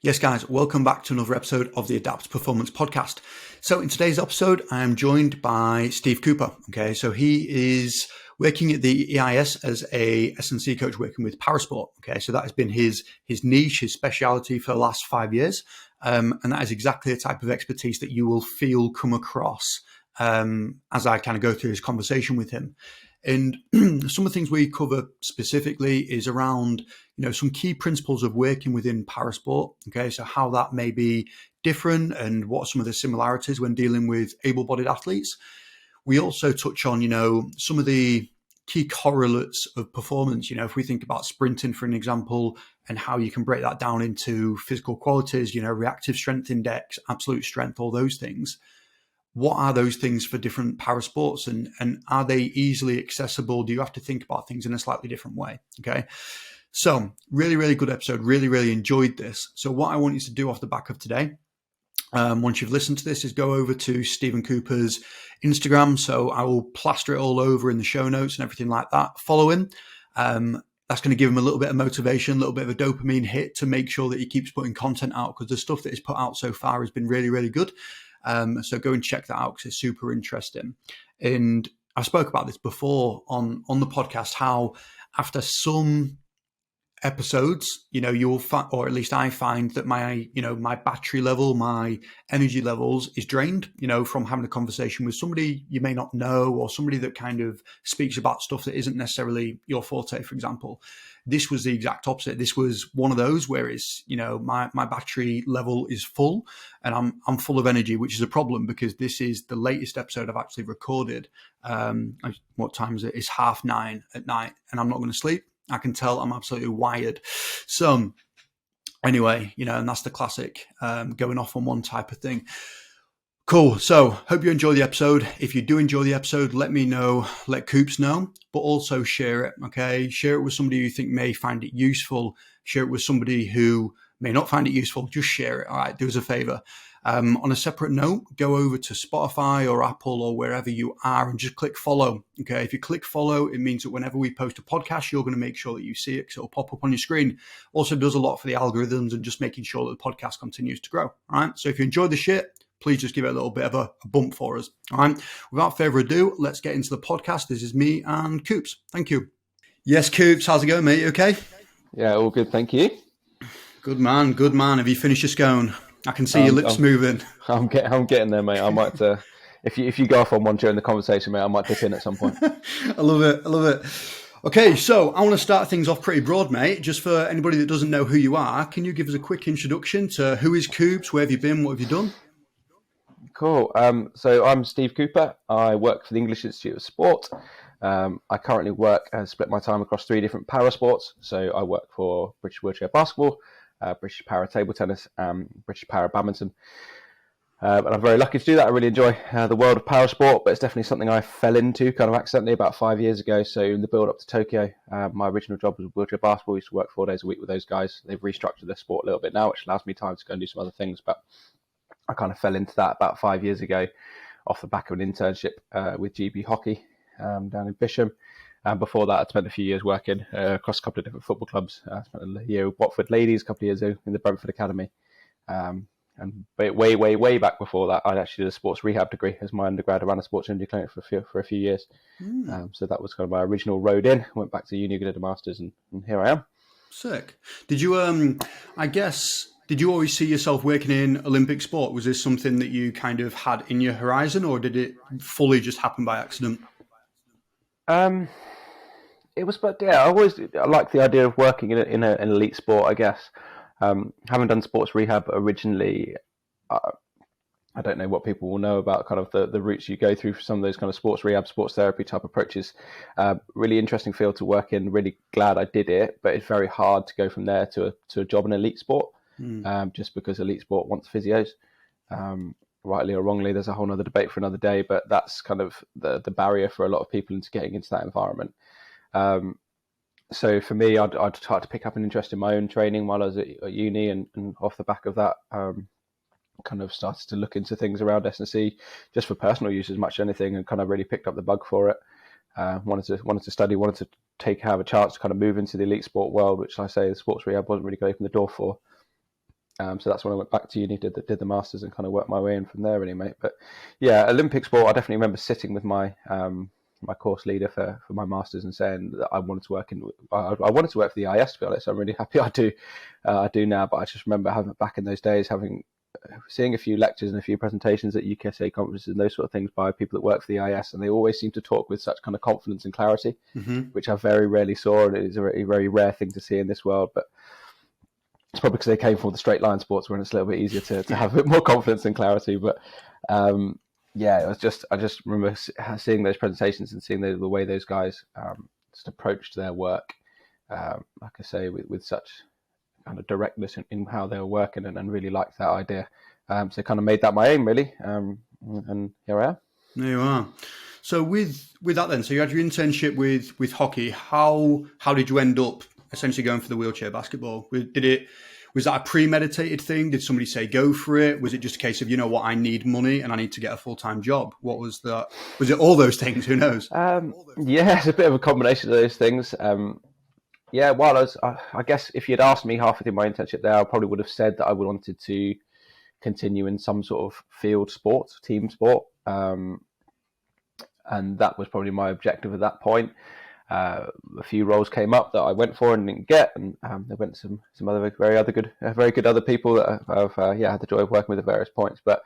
Yes, guys, welcome back to another episode of the Adapt Performance Podcast. So in today's episode, I am joined by Steve Cooper. Okay, so he is working at the EIS as a S&C coach working with parasport. Okay, so that has been his niche, his speciality for the last 5 years. And that is exactly the type of expertise that you will feel come across as I kind of go through this conversation with him. And some of the things we cover specifically is around, some key principles of working within parasport. Okay, so how that may be different and what are some of the similarities when dealing with able-bodied athletes. We also touch on, some of the key correlates of performance. If we think about sprinting, for an example, and how you can break that down into physical qualities, reactive strength index, absolute strength, all those things. What are those things for different parasports and are they easily accessible? Do you have to think about things in a slightly different way? Okay. So really, really good episode. Really, really enjoyed this. So what I want you to do off the back of today, once you've listened to this, is go over to Stephen Cooper's Instagram. So I will plaster it all over in the show notes and everything like that. Follow him. That's going to give him a little bit of motivation, a little bit of a dopamine hit to make sure that he keeps putting content out, because the stuff that he's put out so far has been really, really good. So go and check that out because it's super interesting. And I spoke about this before on the podcast, how after some episodes, you'll find, or at least I find that my battery level, my energy levels is drained, from having a conversation with somebody you may not know, or somebody that kind of speaks about stuff that isn't necessarily your forte, for example. This was the exact opposite. This was one of those where it's, my battery level is full and I'm full of energy, which is a problem because this is the latest episode I've actually recorded. What time is it? It's 9:30 at night and I'm not going to sleep. I can tell I'm absolutely wired. So anyway, and that's the classic going off on one type of thing. Cool. So hope you enjoy the episode. If you do enjoy the episode, let me know, let Coops know, but also share it. Okay. Share it with somebody you think may find it useful. Share it with somebody who may not find it useful. Just share it. All right. Do us a favor. On a separate note, go over to Spotify or Apple or wherever you are and just click follow. Okay. If you click follow, it means that whenever we post a podcast, you're going to make sure that you see it because it'll pop up on your screen. Also does a lot for the algorithms and just making sure that the podcast continues to grow. All right. So if you enjoyed the shit, please just give it a little bit of a bump for us. All right. Without further ado, let's get into the podcast. This is me and Coops. Thank you. Yes, Coops. How's it going, mate? You okay? Yeah, all good. Thank you. Good man. Good man. Have you finished your scone? I can see your lips moving. I'm getting there, mate. I might, if you go off on one during the conversation, mate, I might dip in at some point. I love it. I love it. Okay, so I want to start things off pretty broad, mate. Just for anybody that doesn't know who you are, can you give us a quick introduction to who is Coops? Where have you been? What have you done? Cool. So I'm Steve Cooper. I work for the English Institute of Sport. I currently split my time across 3 different parasports. So I work for British Wheelchair Basketball, British Para Table Tennis, and British Para Badminton. And I'm very lucky to do that. I really enjoy the world of parasport, but it's definitely something I fell into kind of accidentally about 5 years ago. So in the build up to Tokyo, my original job was wheelchair basketball. I used to work 4 days a week with those guys. They've restructured their sport a little bit now, which allows me time to go and do some other things. But I kind of fell into that about 5 years ago off the back of an internship with GB Hockey down in Bisham. And before that, I spent a few years working across a couple of different football clubs. I spent a year with Watford Ladies, a couple of years in the Brentford Academy. And way back before that, I'd actually did a sports rehab degree as my undergrad. I ran a sports injury clinic for a few years. So that was kind of my original road in. Went back to uni, did a master's, and here I am. Sick. Did you, did you always see yourself working in Olympic sport? Was this something that you kind of had in your horizon, or did it fully just happen by accident? It was, but yeah, I like the idea of working in an elite sport, I guess. Having done sports rehab originally, I don't know what people will know about kind of the routes you go through for some of those kind of sports rehab, sports therapy type approaches. Really interesting field to work in. Really glad I did it, but it's very hard to go from there to a job in elite sport, just because elite sport wants physios. Rightly or wrongly, there's a whole other debate for another day, but that's kind of the barrier for a lot of people into getting into that environment. So for me, I'd try to pick up an interest in my own training while I was at uni, and off the back of that, kind of started to look into things around S&C just for personal use as much as anything, and kind of really picked up the bug for it. Wanted to study, wanted to have a chance to kind of move into the elite sport world, which I say the sports rehab wasn't really going to open the door for. So that's when I went back to uni, did the masters, and kind of worked my way in from there, really, mate. But yeah, Olympic sport. I definitely remember sitting with my my course leader for my masters and saying that I wanted to work I wanted to work for the IS. To be honest, I'm really happy I do now. But I just remember having back in those days seeing a few lectures and a few presentations at UKSA conferences and those sort of things by people that work for the IS, and they always seem to talk with such kind of confidence and clarity, which I very rarely saw, and it is a very, very rare thing to see in this world. But it's probably because they came from the straight line sports, where it's a little bit easier to have a bit more confidence and clarity. But yeah, it was I just remember seeing those presentations and seeing the way those guys just approached their work, like I say, with such kind of directness in how they were working, and really liked that idea. So kind of made that my aim, really. And here I am. There you are. So with that then, so you had your internship with hockey. How did you end up essentially going for the wheelchair basketball? Was that a premeditated thing? Did somebody say go for it? Was it just a case of, you know what, I need money and I need to get a full-time job? What was that? Was it all those things? Who knows? Yeah, it's a bit of a combination of those things. Yeah, well, I guess if you'd asked me halfway through my internship there, I probably would have said that I wanted to continue in some sort of field sport, team sport. And that was probably my objective at that point. A few roles came up that I went for and didn't get, and there went some other very good other people that I've had the joy of working with at various points. But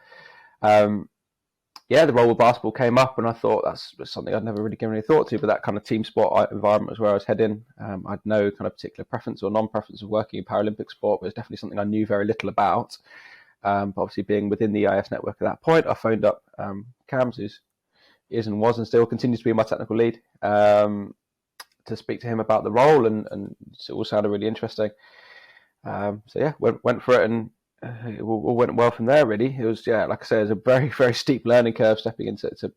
yeah, the role with basketball came up, and I thought that's something I'd never really given any thought to. But that kind of team sport environment was where I was heading. I'd no kind of particular preference or non-preference of working in Paralympic sport, but it's definitely something I knew very little about. But obviously, being within the EIS network at that point, I phoned up Cams, who is and was and still continues to be my technical lead, to speak to him about the role, and it all sounded really interesting. So yeah, went for it, and it all went well from there, really. It was, yeah, like I say, it was a very, very steep learning curve stepping into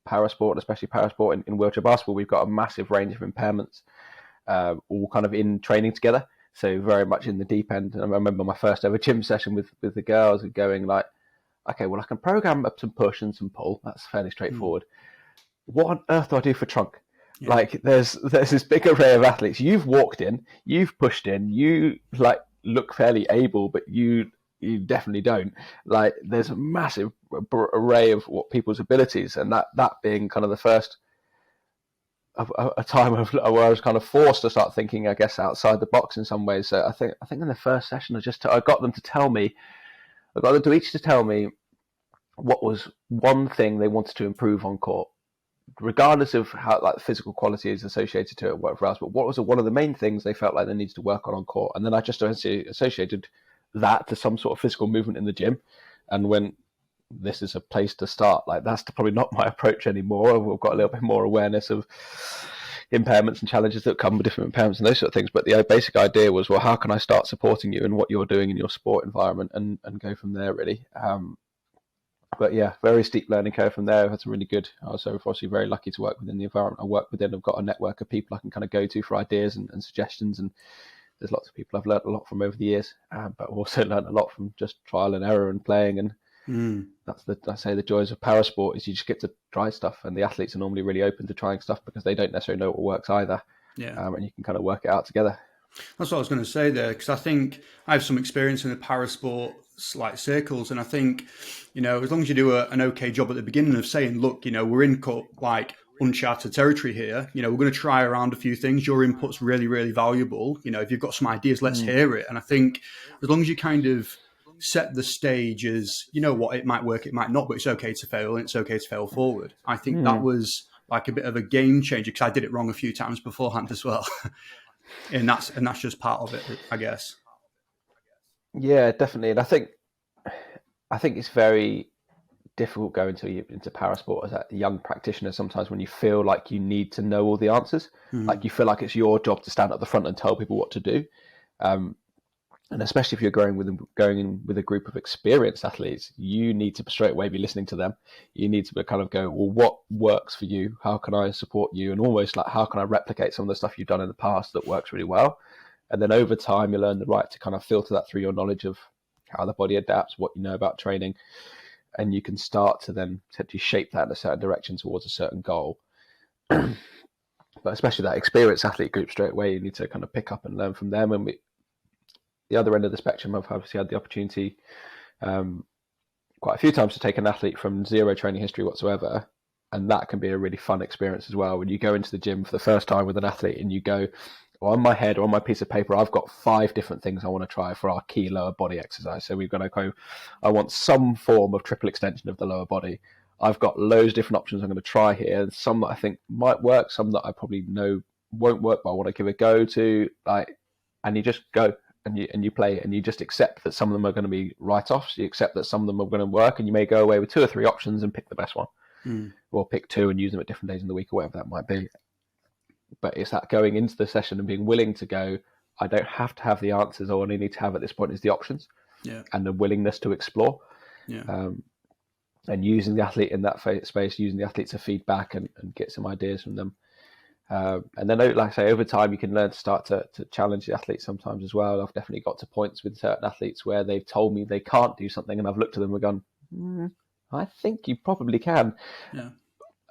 parasport, especially parasport in wheelchair basketball. We've got a massive range of impairments, all kind of in training together. So very much in the deep end. And I remember my first ever gym session with the girls and going like, okay, well, I can program up some push and some pull. That's fairly straightforward. What on earth do I do for trunk? Yeah. Like there's this big array of athletes. You've walked in, you've pushed in, you like look fairly able, but you definitely don't. Like there's a massive array of what people's abilities, and that being kind of the first a time where I was kind of forced to start thinking, I guess, outside the box in some ways. So I think in the first session, I got them to tell me, I got them to each to tell me what was one thing they wanted to improve on court, regardless of how like physical quality is associated to it, whatever else. But what was one of the main things they felt like they needed to work on court? And then I just associated that to some sort of physical movement in the gym, and went, this is a place to start. Like that's probably not my approach anymore. We've got a little bit more awareness of impairments and challenges that come with different impairments and those sort of things. But the basic idea was, well, how can I start supporting you in what you're doing in your sport environment, and go from there, really. But yeah, very steep learning curve from there. I had some really good. I was obviously very lucky to work within the environment I work within. I've got a network of people I can kind of go to for ideas and suggestions, and there's lots of people I've learned a lot from over the years, but also learned a lot from just trial and error and playing. And that's the joys of parasport, is you just get to try stuff, and the athletes are normally really open to trying stuff because they don't necessarily know what works either. Yeah, and you can kind of work it out together. That's what I was going to say there, because I think I have some experience in the parasport like circles, and I think, you know, as long as you do an okay job at the beginning of saying, look, you know, we're in like uncharted territory here, you know, we're going to try around a few things, your input's really, really valuable, you know, if you've got some ideas, let's hear it. And I think as long as you kind of set the stage as, you know what, it might work, it might not, but it's okay to fail, and it's okay to fail forward. I think that was like a bit of a game changer, because I did it wrong a few times beforehand as well. And that's just part of it, I guess. Yeah, definitely. And I think it's very difficult going into parasport as a young practitioner sometimes, when you feel like you need to know all the answers. Like you feel like it's your job to stand at the front and tell people what to do. And especially if you're going in with a group of experienced athletes, you need to straight away be listening to them. You need to kind of go, well, what works for you? How can I support you? And almost like, how can I replicate some of the stuff you've done in the past that works really well? And then over time, you learn the right to kind of filter that through your knowledge of how the body adapts, what you know about training, and you can start to then potentially shape that in a certain direction towards a certain goal. But especially that experienced athlete group, straight away, you need to kind of pick up and learn from them. And the other end of the spectrum, I've obviously had the opportunity quite a few times to take an athlete from zero training history whatsoever, and that can be a really fun experience as well. When you go into the gym for the first time with an athlete and you go, well, on my head or on my piece of paper, I've got 5 different things I want to try for our key lower body exercise. So we've got to go, I want some form of triple extension of the lower body. I've got loads of different options I'm going to try here. Some that I think might work, some that I probably know won't work, but I want to give a go to. And you just go and you play, and you just accept that some of them are going to be write-offs. You accept that some of them are going to work, and you may go away with 2 or 3 options and pick the best one, or pick 2 and use them at different days in the week or whatever that might be. But it's that going into the session and being willing to go, I don't have to have the answers. All I need to have at this point is the options, and the willingness to explore. And using the athlete in that space, using the athlete to feedback and get some ideas from them. And then, like I say, over time, you can learn to start to challenge the athlete sometimes as well. I've definitely got to points with certain athletes where they've told me they can't do something, and I've looked at them and gone, I think you probably can. Yeah.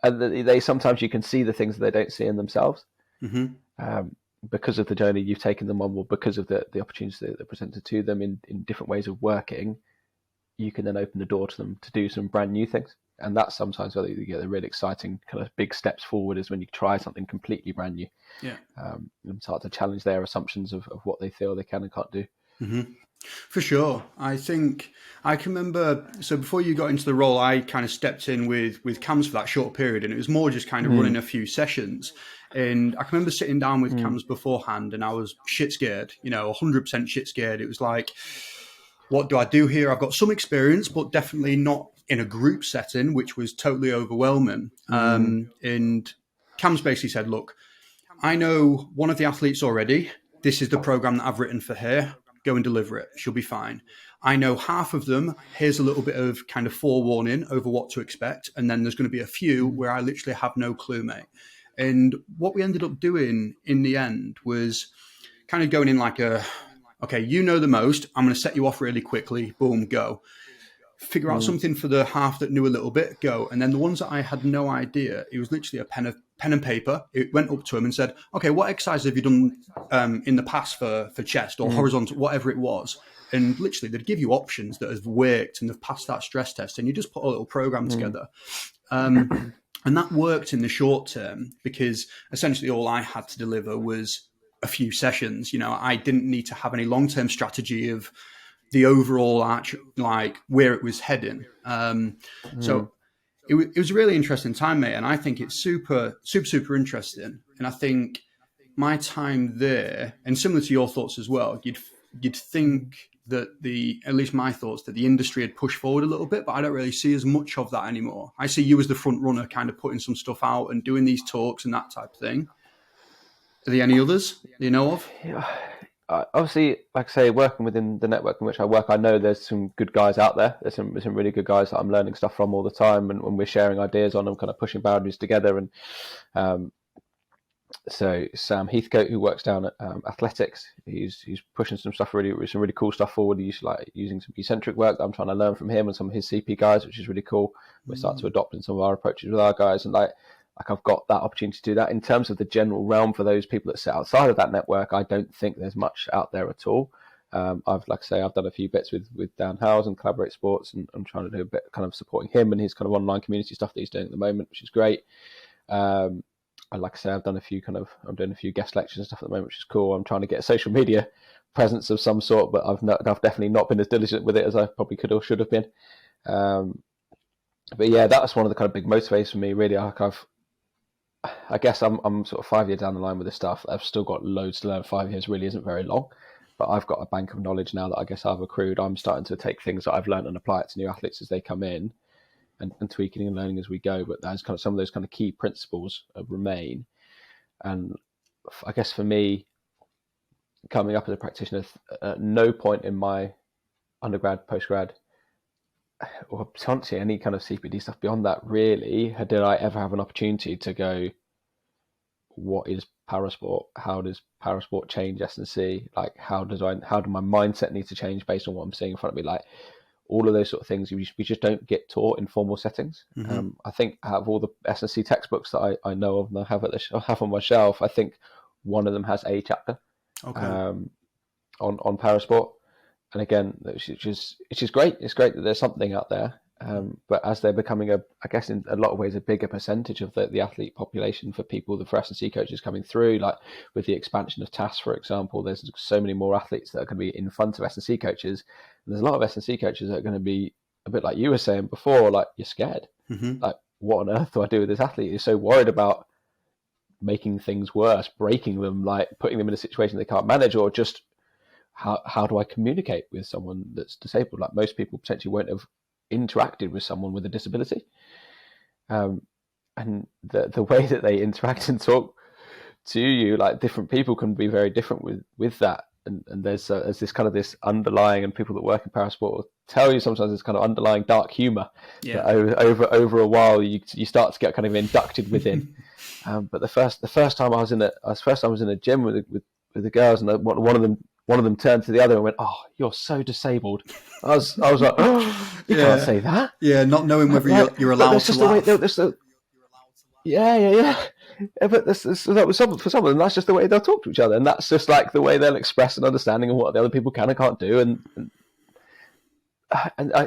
And they sometimes you can see the things that they don't see in themselves, because of the journey you've taken them on, or because of the opportunities that are presented to them in different ways of working. You can then open the door to them to do some brand new things. And that's sometimes where you get the really exciting kind of big steps forward, is when you try something completely brand new, and start to challenge their assumptions of what they feel they can and can't do. For sure. I think I can remember, so before you got into the role, I kind of stepped in with Cams for that short period, and it was more just kind of running a few sessions. And I can remember sitting down with Cams beforehand, and I was shit scared, 100% shit scared. It was like, what do I do here? I've got some experience, but definitely not in a group setting, which was totally overwhelming. And Cam's basically said, look, I know one of the athletes already. This is the program that I've written for her. Go and deliver it. She'll be fine. I know half of them. Here's a little bit of kind of forewarning over what to expect. And then there's going to be a few where I literally have no clue, mate. And what we ended up doing in the end was kind of going in like okay, you know the most. I'm going to set you off really quickly. Boom, go. Figure out something for the half that knew a little bit, go. And then the ones that I had no idea, it was literally a pen and paper. It went up to him and said, okay, what exercise have you done in the past for chest or horizontal, whatever it was? And literally they'd give you options that have worked and have passed that stress test, and you just put a little program together. And that worked in the short term, because essentially all I had to deliver was a few sessions. I didn't need to have any long-term strategy of the overall arch, like where it was heading. So it was a really interesting time, mate. And I think it's super, super, super interesting. And I think my time there, and similar to your thoughts as well, you'd think that at least my thoughts, that the industry had pushed forward a little bit, but I don't really see as much of that anymore. I see you as the front runner, kind of putting some stuff out and doing these talks and that type of thing. Are there any others that you know of? Obviously, like I say, working within the network in which I work, I know there's some good guys out there. There's some really good guys that I'm learning stuff from all the time, and when we're sharing ideas on them, kind of pushing boundaries together. And so Sam Heathcote, who works down at Athletics, he's pushing some really cool stuff forward. He's like using some eccentric work that I'm trying to learn from him and some of his CP guys, which is really cool. We start to adopt in some of our approaches with our guys, and like I've got that opportunity to do that. In terms of the general realm for those people that sit outside of that network, I don't think there's much out there at all. I've done a few bits with Dan Howes and Collaborate Sports, and I'm trying to do a bit kind of supporting him and his kind of online community stuff that he's doing at the moment, which is great. And like I say, I'm doing a few guest lectures and stuff at the moment, which is cool. I'm trying to get a social media presence of some sort, but I've definitely not been as diligent with it as I probably could or should have been. But yeah, that was one of the kind of big motivators for me, really. I guess I'm sort of 5 years down the line with this stuff. I've still got loads to learn. 5 years really isn't very long, but I've got a bank of knowledge now that I guess I've accrued. I'm starting to take things that I've learned and apply it to new athletes as they come in, and tweaking and learning as we go. But there's kind of some of those kind of key principles remain. And I guess for me, coming up as a practitioner, at no point in my undergrad, postgrad, or potentially any kind of CPD stuff beyond that, really, did I ever have an opportunity to go, what is parasport? How does parasport change S&C? Like, how do my mindset need to change based on what I'm seeing in front of me? Like, all of those sort of things we just don't get taught in formal settings. I think out of all the S&C textbooks that I know of and I have on my shelf, I think one of them has a chapter. Okay. on parasport. And again, it's just great. It's great that there's something out there. But as they're becoming I guess in a lot of ways, a bigger percentage of the athlete population for people, for S&C coaches coming through, like with the expansion of TAS, for example, there's so many more athletes that are going to be in front of S&C coaches. And there's a lot of S&C coaches that are going to be a bit like you were saying before, like you're scared. Like, what on earth do I do with this athlete? You're so worried about making things worse, breaking them, like putting them in a situation they can't manage, or just how do I communicate with someone that's disabled? Like, most people potentially won't have interacted with someone with a disability, and the way that they interact and talk to you, like different people can be very different with that. And there's this kind of this underlying, and people that work in parasport will tell you sometimes this kind of underlying dark humor that over a while you start to get kind of inducted within. But the first time I was in a gym with the girls, and one of them turned to the other and went, "Oh, you're so disabled." I was like, "Oh, you can't say that." Yeah, not knowing whether you're allowed to laugh. Yeah. But for some of them, that's just the way they'll talk to each other, and that's just like the way they'll express an understanding of what the other people can and can't do, and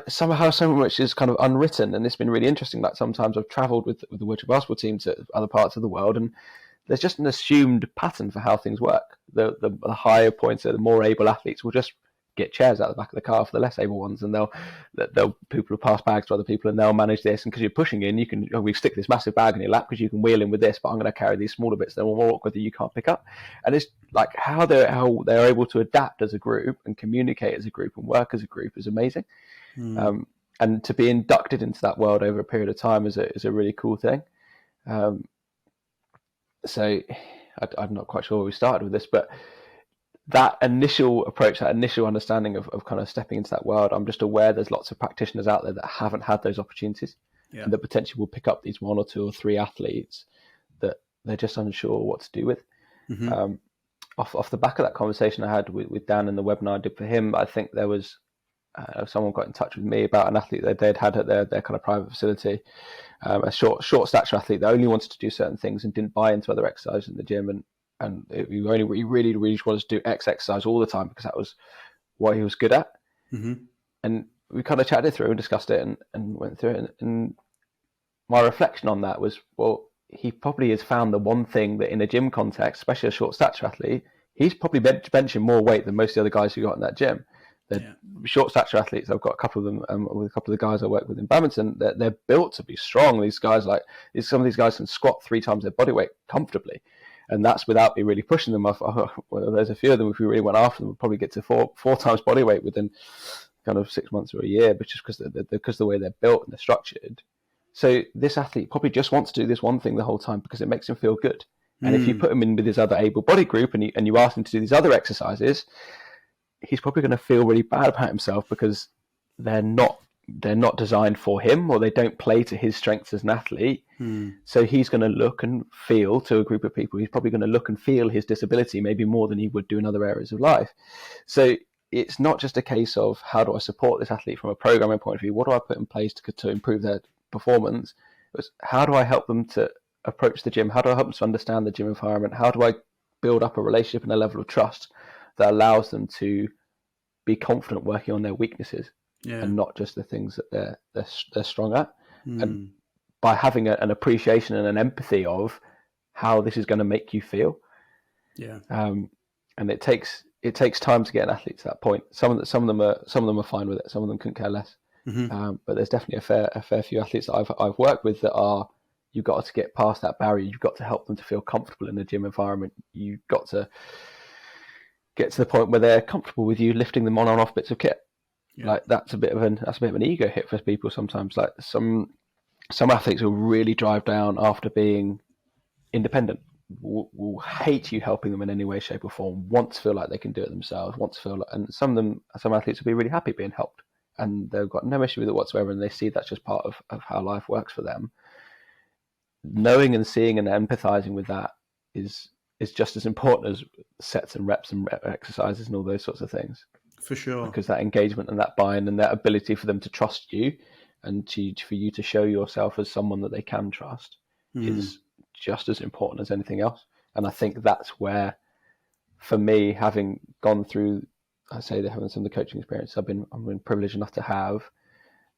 somehow so much is kind of unwritten. And it's been really interesting. Like, sometimes I've travelled with the wheelchair basketball team to other parts of the world, and there's just an assumed pattern for how things work. The higher pointer, the more able athletes will just get chairs out of the back of the car for the less able ones, and they'll people will pass bags to other people, and they'll manage this. And because you're pushing in, we stick this massive bag in your lap because you can wheel in with this, but I'm going to carry these smaller bits that are more awkward that you can't pick up. And it's like how they're able to adapt as a group and communicate as a group and work as a group is amazing. And to be inducted into that world over a period of time is a really cool thing. So I'm not quite sure where we started with this, but that initial approach, that initial understanding of kind of stepping into that world, I'm just aware there's lots of practitioners out there that haven't had those opportunities, and that potentially will pick up these 1 or 2 or 3 athletes that they're just unsure what to do with. Off the back of that conversation I had with Dan in the webinar I did for him, I think there was someone got in touch with me about an athlete that they'd had at their kind of private facility, a short stature athlete that only wanted to do certain things and didn't buy into other exercises in the gym, and he really wanted to do X exercise all the time because that was what he was good at. And we kind of chatted through and discussed it and went through it. And my reflection on that was, well, he probably has found the one thing that in a gym context, especially a short stature athlete, he's probably benching more weight than most of the other guys who got in that gym. They're short stature athletes. I've got a couple of them with a couple of the guys I work with in badminton. They're built to be strong. These guys, some of these guys can squat 3 times their body weight comfortably. And that's without me really pushing them off. Well, there's a few of them, if we really went after them, we'd probably get to four times body weight within kind of 6 months or a year, but just because the way they're built and they're structured. So this athlete probably just wants to do this one thing the whole time because it makes him feel good. And if you put him in with his other able body group and you ask him to do these other exercises, he's probably going to feel really bad about himself because they're not designed for him, or they don't play to his strengths as an athlete. So he's going to look and feel to a group of people. He's probably going to look and feel his disability maybe more than he would do in other areas of life. So it's not just a case of how do I support this athlete from a programming point of view? What do I put in place to improve their performance? It's how do I help them to approach the gym? How do I help them to understand the gym environment? How do I build up a relationship and a level of trust that allows them to be confident working on their weaknesses and not just the things that they're strong at? And by having an appreciation and an empathy of how this is going to make you feel. And it takes time to get an athlete to that point. Some of them are fine with it. Some of them couldn't care less. But there's definitely a fair few athletes that I've worked with that are, you've got to get past that barrier. You've got to help them to feel comfortable in the gym environment. You've got to get to the point where they're comfortable with you lifting them on and off bits of kit. Like that's a bit of an ego hit for people sometimes. Like some athletes will really drive down after being independent, will hate you helping them in any way, shape or form, want to feel like they can do it themselves, and some athletes will be really happy being helped and they've got no issue with it whatsoever, and they see that's just part of how life works for them. Knowing and seeing and empathizing with that is just as important as sets and reps and exercises and all those sorts of things. For sure. Because that engagement and that buy-in and that ability for them to trust you and for you to show yourself as someone that they can trust is just as important as anything else. And I think that's where, for me, having gone through I say they're having some of the coaching experience I've been privileged enough to have.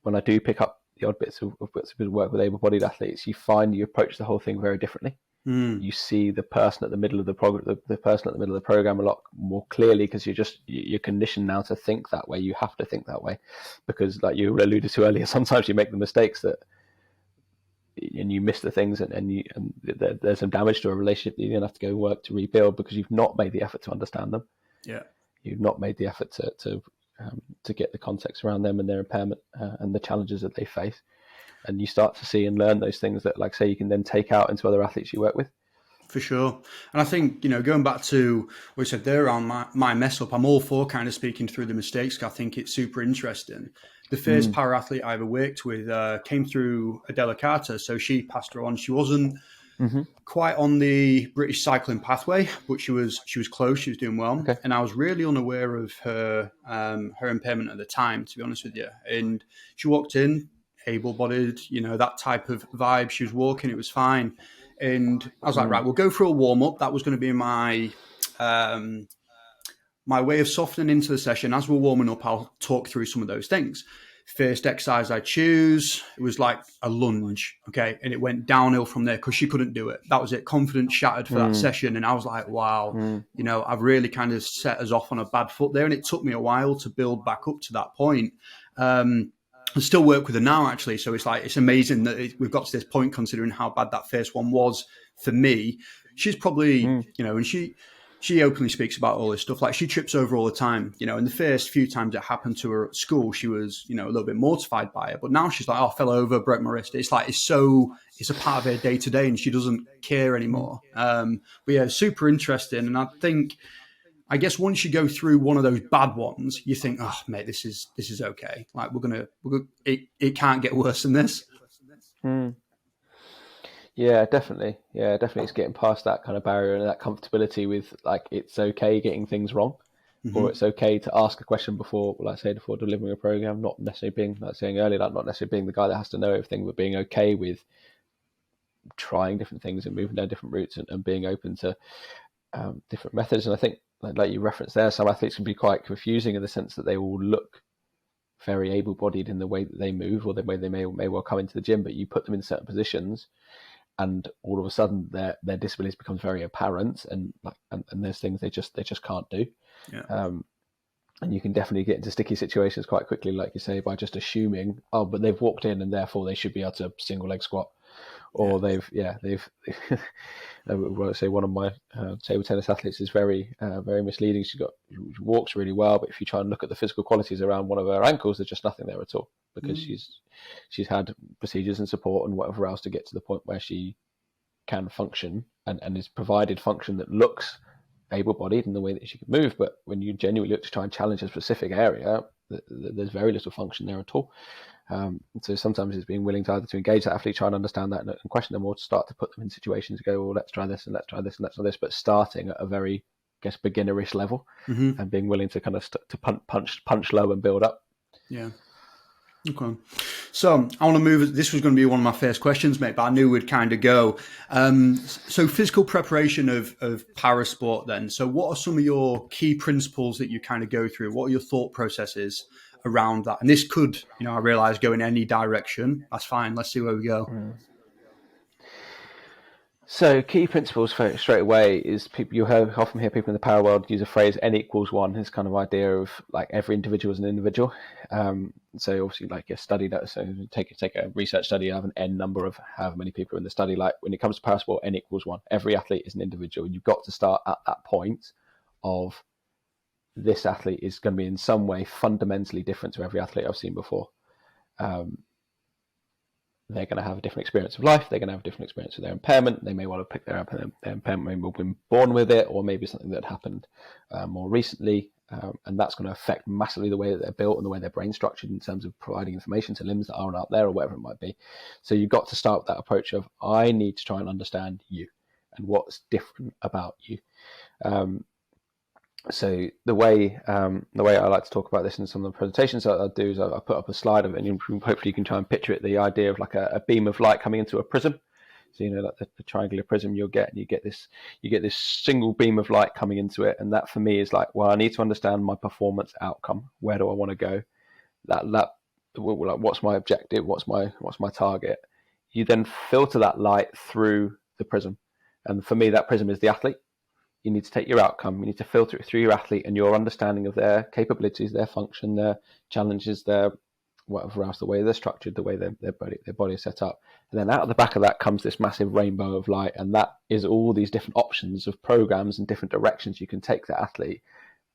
When I do pick up the odd bits of work with able-bodied athletes, you find you approach the whole thing very differently. You see the person at the middle of the program, the person at the middle of the program a lot more clearly, because you're conditioned now to think that way. You have to think that way, because like you alluded to earlier, sometimes you make the mistakes and you miss the things, and there's some damage to a relationship that you're gonna have to go work to rebuild because you've not made the effort to understand them. Yeah, you've not made the effort to get the context around them and their impairment and the challenges that they face. And you start to see and learn those things that, like say, you can then take out into other athletes you work with. For sure. And I think, going back to what you said there around my mess up, I'm all for kind of speaking through the mistakes. I think it's super interesting. The first para athlete I ever worked with came through a delicata, so she passed her on. She wasn't quite on the British cycling pathway, but she was close. She was doing well. Okay. And I was really unaware of her impairment at the time, to be honest with you. And she walked in, able-bodied, that type of vibe. She was walking, it was fine. And I was like, right, we'll go for a warm-up. That was going to be my way of softening into the session. As we're warming up, I'll talk through some of those things. First exercise I choose, it was like a lunge, okay? And it went downhill from there because she couldn't do it. That was it. Confidence shattered for that session. And I was like, wow, I've really kind of set us off on a bad foot there. And it took me a while to build back up to that point. I still work with her now, actually. So it's amazing that we've got to this point, considering how bad that first one was for me. She's probably, and she openly speaks about all this stuff. Like, she trips over all the time, and the first few times it happened to her at school, she was, a little bit mortified by it. But now she's like, oh, I fell over, broke my wrist. It's like, it's a part of her day to day, and she doesn't care anymore. But yeah, super interesting. And I guess once you go through one of those bad ones, you think, oh, mate, this is okay. Like, it can't get worse than this. Yeah, definitely. It's getting past that kind of barrier and that comfortability with, like, it's okay getting things wrong, or it's okay to ask a question before delivering a program, not necessarily being, like saying earlier, like not necessarily being the guy that has to know everything, but being okay with trying different things and moving down different routes and being open to different methods. And I think, like you referenced there, some athletes can be quite confusing in the sense that they will look very able-bodied in the way that they move or the way they may well come into the gym, but you put them in certain positions and all of a sudden their disability becomes very apparent, and there's things they just can't do. And you can definitely get into sticky situations quite quickly, like you say, by just assuming, oh, but they've walked in and therefore they should be able to single leg squat, or they've well, I say one of my table tennis athletes is very misleading. She walks really well, but if you try and look at the physical qualities around one of her ankles, there's just nothing there at all, because she's had procedures and support and whatever else to get to the point where she can function and is provided function that looks able-bodied in the way that she can move. But when you genuinely look to try and challenge a specific area, there's very little function there at all. So sometimes it's being willing to either to engage that athlete, try and understand that and question them, or to start to put them in situations to go, well, let's try this and let's try this and let's try this, but starting at a very, I guess, beginnerish level and being willing to kind of to punch low and build up. Yeah. Okay. So I want to move. This was going to be one of my first questions, mate, but I knew we'd kind of go. So physical preparation of para sport then. So what are some of your key principles that you kind of go through? What are your thought processes around that? And this could, I realize, go in any direction. That's fine. Let's see where we go. So key principles for straight away is you often hear people in the para world use a phrase N equals 1, this kind of idea of like every individual is an individual. So obviously, like a study that, so take a research study, have an N number of however many people are in the study. Like when it comes to para sport, N equals 1. Every athlete is an individual. You've got to start at that point of this athlete is going to be in some way fundamentally different to every athlete I've seen before. They're going to have a different experience of life. They're going to have a different experience with their impairment. They may well have picked their impairment, maybe have been born with it, or maybe something that happened more recently. And that's going to affect massively the way that they're built and the way their brain's structured in terms of providing information to limbs that aren't out there or whatever it might be. So you've got to start with that approach of, I need to try and understand you and what's different about you. So the way I like to talk about this in some of the presentations I do is I put up a slide of it, and hopefully you can try and picture it, the idea of like a beam of light coming into a prism. So like the triangular prism you get this single beam of light coming into it, and that for me is like, well, I need to understand my performance outcome. Where do I want to go? Like, what's my objective? What's my target? You then filter that light through the prism, and for me, that prism is the athlete. You need to take your outcome, you need to filter it through your athlete and your understanding of their capabilities, their function, their challenges, their whatever else, the way they're structured, the way their body is set up. And then out of the back of that comes this massive rainbow of light, and that is all these different options of programs and different directions you can take that athlete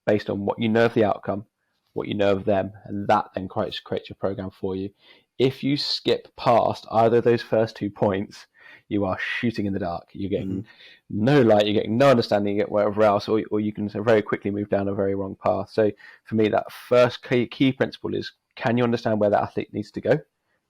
based on what you know of the outcome, what you know of them, and that then creates your program for you. If you skip past either of those first 2 points, you are shooting in the dark. You're getting no light, you're getting no understanding, you get whatever else, or you can very quickly move down a very wrong path. So for me, that first key principle is, can you understand where that athlete needs to go?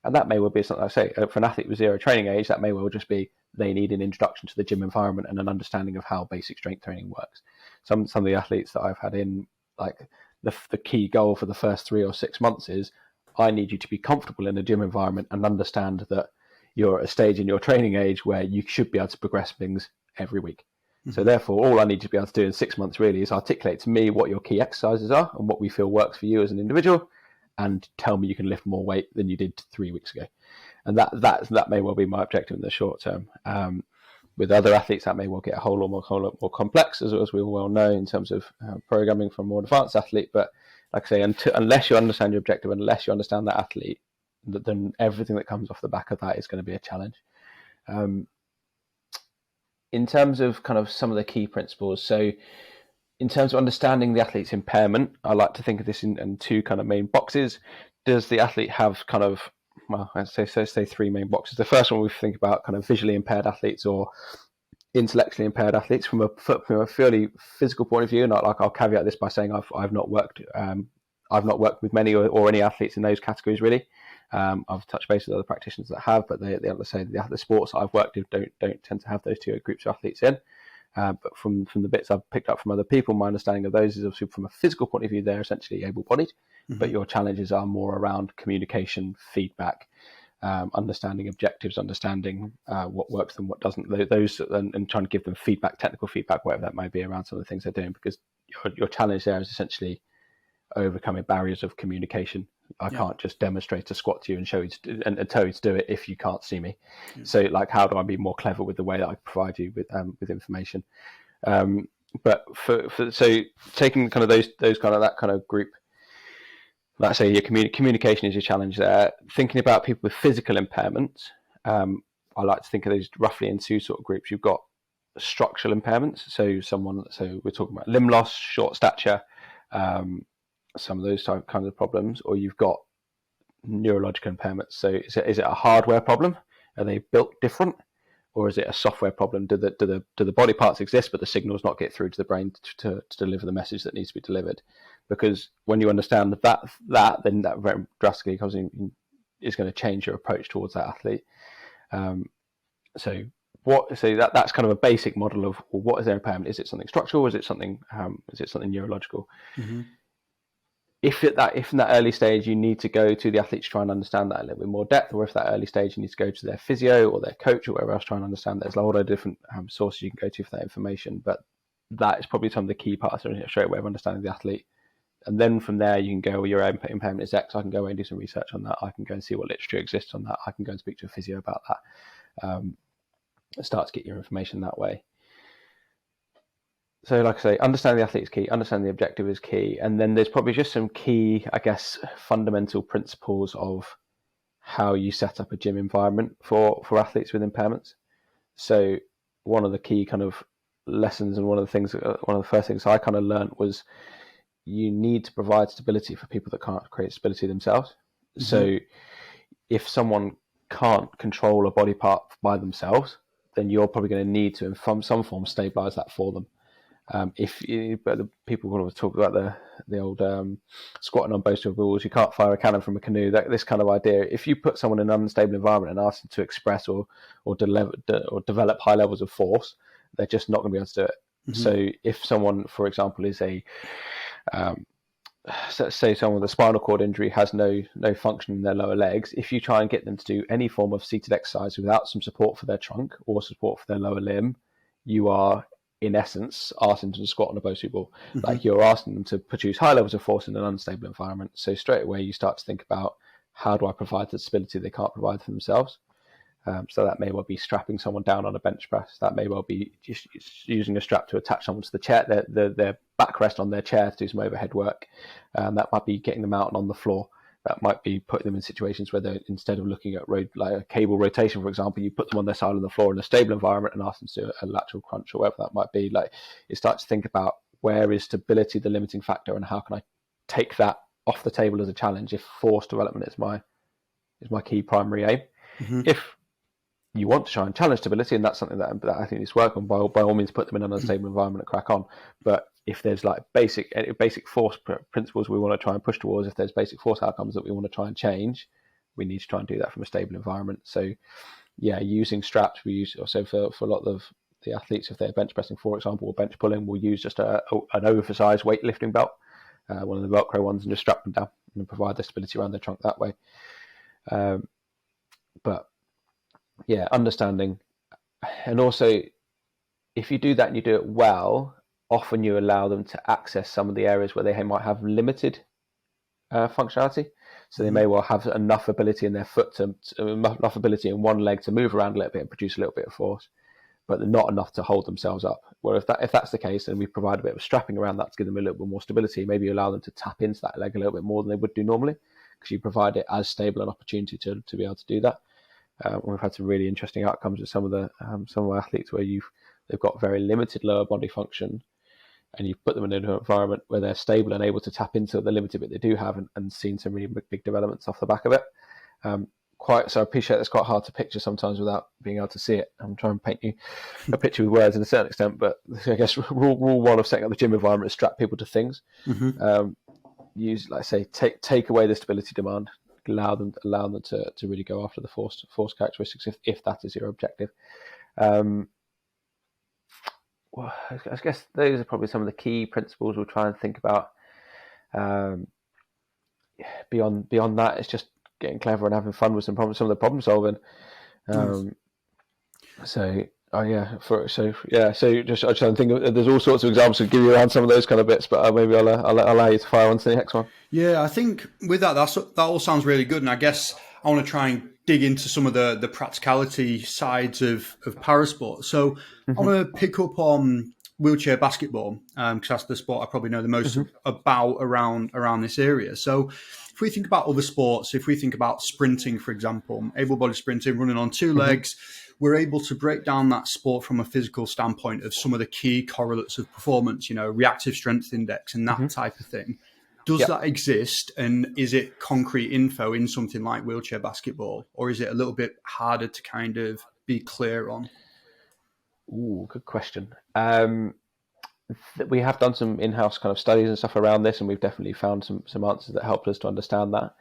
And that may well be something I say, for an athlete with zero training age, that may well just be they need an introduction to the gym environment and an understanding of how basic strength training works. Some of the athletes that I've had in, like the key goal for the first 3 or 6 months is, I need you to be comfortable in a gym environment and understand that you're at a stage in your training age where you should be able to progress things every week. So therefore, all I need to be able to do in 6 months really is articulate to me what your key exercises are and what we feel works for you as an individual, and tell me you can lift more weight than you did 3 weeks ago. And that may well be my objective in the short term. With other athletes, that may well get a whole lot more complex, as we all well know, in terms of programming for a more advanced athlete. But like I say, unless you understand your objective, unless you understand that athlete, then everything that comes off the back of that is going to be a challenge. In terms of kind of some of the key principles, so in terms of understanding the athlete's impairment, I like to think of this in 2 kind of main boxes. Does the athlete have kind of, well, I'd say 3 main boxes. The first one we think about kind of visually impaired athletes or intellectually impaired athletes from a fairly physical point of view. And I'll caveat this by saying I've not worked with many or any athletes in those categories really. I've touched base with other practitioners that have, but they say the sports I've worked with don't tend to have those 2 groups of athletes in. But from the bits I've picked up from other people, my understanding of those is obviously from a physical point of view, they're essentially able-bodied, but your challenges are more around communication, feedback, understanding objectives, understanding what works and what doesn't. Those and trying to give them feedback, technical feedback, whatever that might be, around some of the things they're doing, because your challenge there is essentially overcoming barriers of communication. I can't just demonstrate a squat to you and show you and tell you to do it if you can't see me. So like, how do I be more clever with the way that I provide you with information? But so taking kind of those kind of that kind of group, like I say, your communication is your challenge there. Thinking about people with physical impairments, I like to think of those roughly in 2 sort of groups. You've got structural impairments, so we're talking about limb loss, short stature, some of those kinds of problems, or you've got neurological impairments. So is it a hardware problem? Are they built different, or is it a software problem? Do the body parts exist, but the signals not get through to the brain to deliver the message that needs to be delivered? Because when you understand that then that very drastically is going to change your approach towards that athlete. So that's kind of a basic model of, well, what is their impairment? Is it something structural? Or is it something neurological? If in that early stage you need to go to the athlete to try and understand that a little bit more depth, or if that early stage you need to go to their physio or their coach or whatever else, trying to understand, there's a lot of different sources you can go to for that information. But that is probably some of the key parts of a straight way of understanding the athlete. And then from there you can go, well, your impairment is X. I can go away and do some research on that. I can go and see what literature exists on that. I can go and speak to a physio about that. Start to get your information that way. So like I say, understanding the athlete is key, understanding the objective is key. And then there's probably just some key, I guess, fundamental principles of how you set up a gym environment for athletes with impairments. So one of the key kind of lessons, and one of the first things I kind of learned was, you need to provide stability for people that can't create stability themselves. So if someone can't control a body part by themselves, then you're probably going to need to, in some form, stabilize that for them. But the people want to talk about the old squatting on both balls, you can't fire a cannon from a canoe. This kind of idea. If you put someone in an unstable environment and ask them to express or develop high levels of force, they're just not going to be able to do it. So if someone, for example, is a so say someone with a spinal cord injury has no function in their lower legs. If you try and get them to do any form of seated exercise without some support for their trunk or support for their lower limb, you are in essence asking them to squat on a Bosu ball. Like you're asking them to produce high levels of force in an unstable environment. So straight away you start to think about, how do I provide the stability they can't provide for themselves? So that may well be strapping someone down on a bench press. That may well be just using a strap to attach someone to the chair, their backrest on their chair to do some overhead work. That might be getting them out and on the floor. That might be putting them in situations where they're, instead of looking at like a cable rotation, for example, you put them on their side on the floor in a stable environment and ask them to do a lateral crunch or whatever that might be. Like, it starts to think about, where is stability the limiting factor, and how can I take that off the table as a challenge if force development is my key primary aim. If you want to try and challenge stability, and that's something that I think needs to work on, by all means put them in an unstable environment and crack on. But if there's like basic force principles we want to try and push towards, if there's basic force outcomes that we want to try and change, we need to try and do that from a stable environment. So yeah, using straps, we use also for a lot of the athletes, if they're bench pressing, for example, or bench pulling, we'll use just an oversized weightlifting belt, one of the Velcro ones, and just strap them down and provide the stability around their trunk that way. But yeah, understanding, and also if you do that and you do it well, often you allow them to access some of the areas where they might have limited functionality. So they may well have enough ability in their foot enough ability in one leg to move around a little bit and produce a little bit of force, but they're not enough to hold themselves up. Well, if that's the case, then we provide a bit of strapping around that to give them a little bit more stability. Maybe you allow them to tap into that leg a little bit more than they would do normally, because you provide it as stable an opportunity to be able to do that. We've had some really interesting outcomes with some of our athletes where they've got very limited lower body function, and you've put them in an environment where they're stable and able to tap into the limited bit they do have, and seen some really big developments off the back of it. So I appreciate it's quite hard to picture sometimes without being able to see it. I'm trying to paint you a picture with words in a certain extent, but I guess rule one of setting up the gym environment is strap people to things. Use, like I say, take away the stability demand. Allow them to really go after the force characteristics if that is your objective. Well, I guess those are probably some of the key principles we'll try and think about. Beyond that, it's just getting clever and having fun with some of the problem solving. So just I try and think of, there's all sorts of examples to give you around some of those kind of bits, but maybe I'll allow you to fire on to the next one. Yeah, I think with that all sounds really good, and I guess I want to try and dig into some of the practicality sides of parasport. So I want to pick up on wheelchair basketball, because that's the sport I probably know the most about around this area. So if we think about other sports, if we think about sprinting, for example, able-bodied sprinting, running on two legs, we're able to break down that sport from a physical standpoint of some of the key correlates of performance, reactive strength index and that type of thing. Does that exist, and is it concrete info in something like wheelchair basketball, or is it a little bit harder to kind of be clear on? Ooh, good question. We have done some in-house kind of studies and stuff around this, and we've definitely found some answers that helped us to understand that.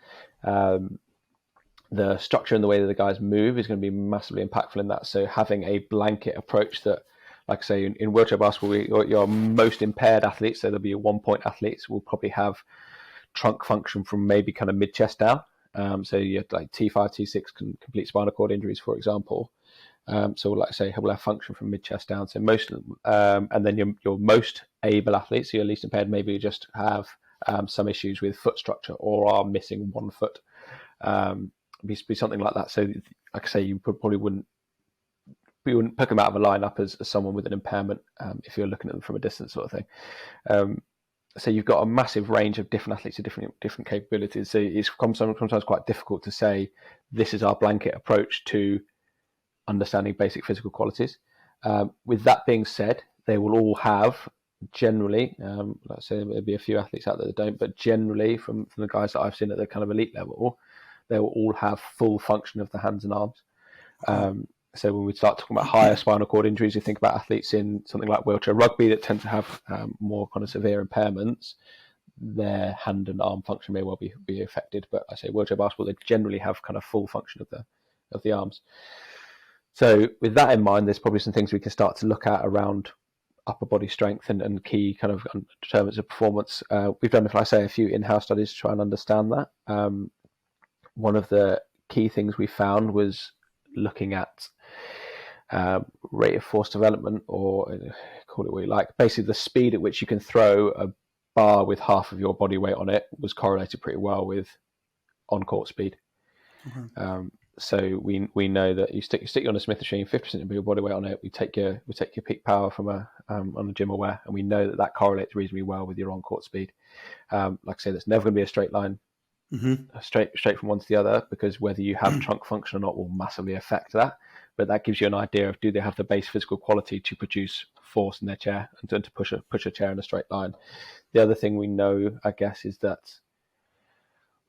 The structure and the way that the guys move is going to be massively impactful in that. So having a blanket approach that, like I say, in wheelchair basketball, your most impaired athletes, so there'll be your 1-point athletes, will probably have trunk function from maybe kind of mid-chest down. So you have like T5, T6 complete spinal cord injuries, for example. So like I say, we'll have function from mid-chest down. So most, and then your most able athletes, so your least impaired, maybe just have some issues with foot structure or are missing one foot. Be something like that. So like I say, you probably wouldn't pick them out of a lineup as someone with an impairment if you're looking at them from a distance, sort of thing. So you've got a massive range of different athletes with different capabilities. So it's sometimes quite difficult to say this is our blanket approach to understanding basic physical qualities. With that being said, they will all have generally, let's say there'll be a few athletes out there that don't, but generally from the guys that I've seen at the kind of elite level, they will all have full function of the hands and arms. So when we start talking about higher spinal cord injuries, you think about athletes in something like wheelchair rugby that tend to have more kind of severe impairments, their hand and arm function may well be affected. But I say wheelchair basketball, they generally have kind of full function of the arms. So with that in mind, there's probably some things we can start to look at around upper body strength and key kind of determinants of performance. We've done, if I say, a few in-house studies to try and understand that. One of the key things we found was looking at rate of force development, or call it what you like. Basically, the speed at which you can throw a bar with half of your body weight on it was correlated pretty well with on-court speed. Mm-hmm. So we know that you stick you on a Smith machine, 50% of your body weight on it. We take your peak power from on a gym aware, and we know that correlates reasonably well with your on-court speed. Like I say, there's never going to be a straight line, straight from one to the other, because whether you have trunk function or not will massively affect that. But that gives you an idea of, do they have the base physical quality to produce force in their chair and to push a chair in a straight line. The other thing we know, I guess, is that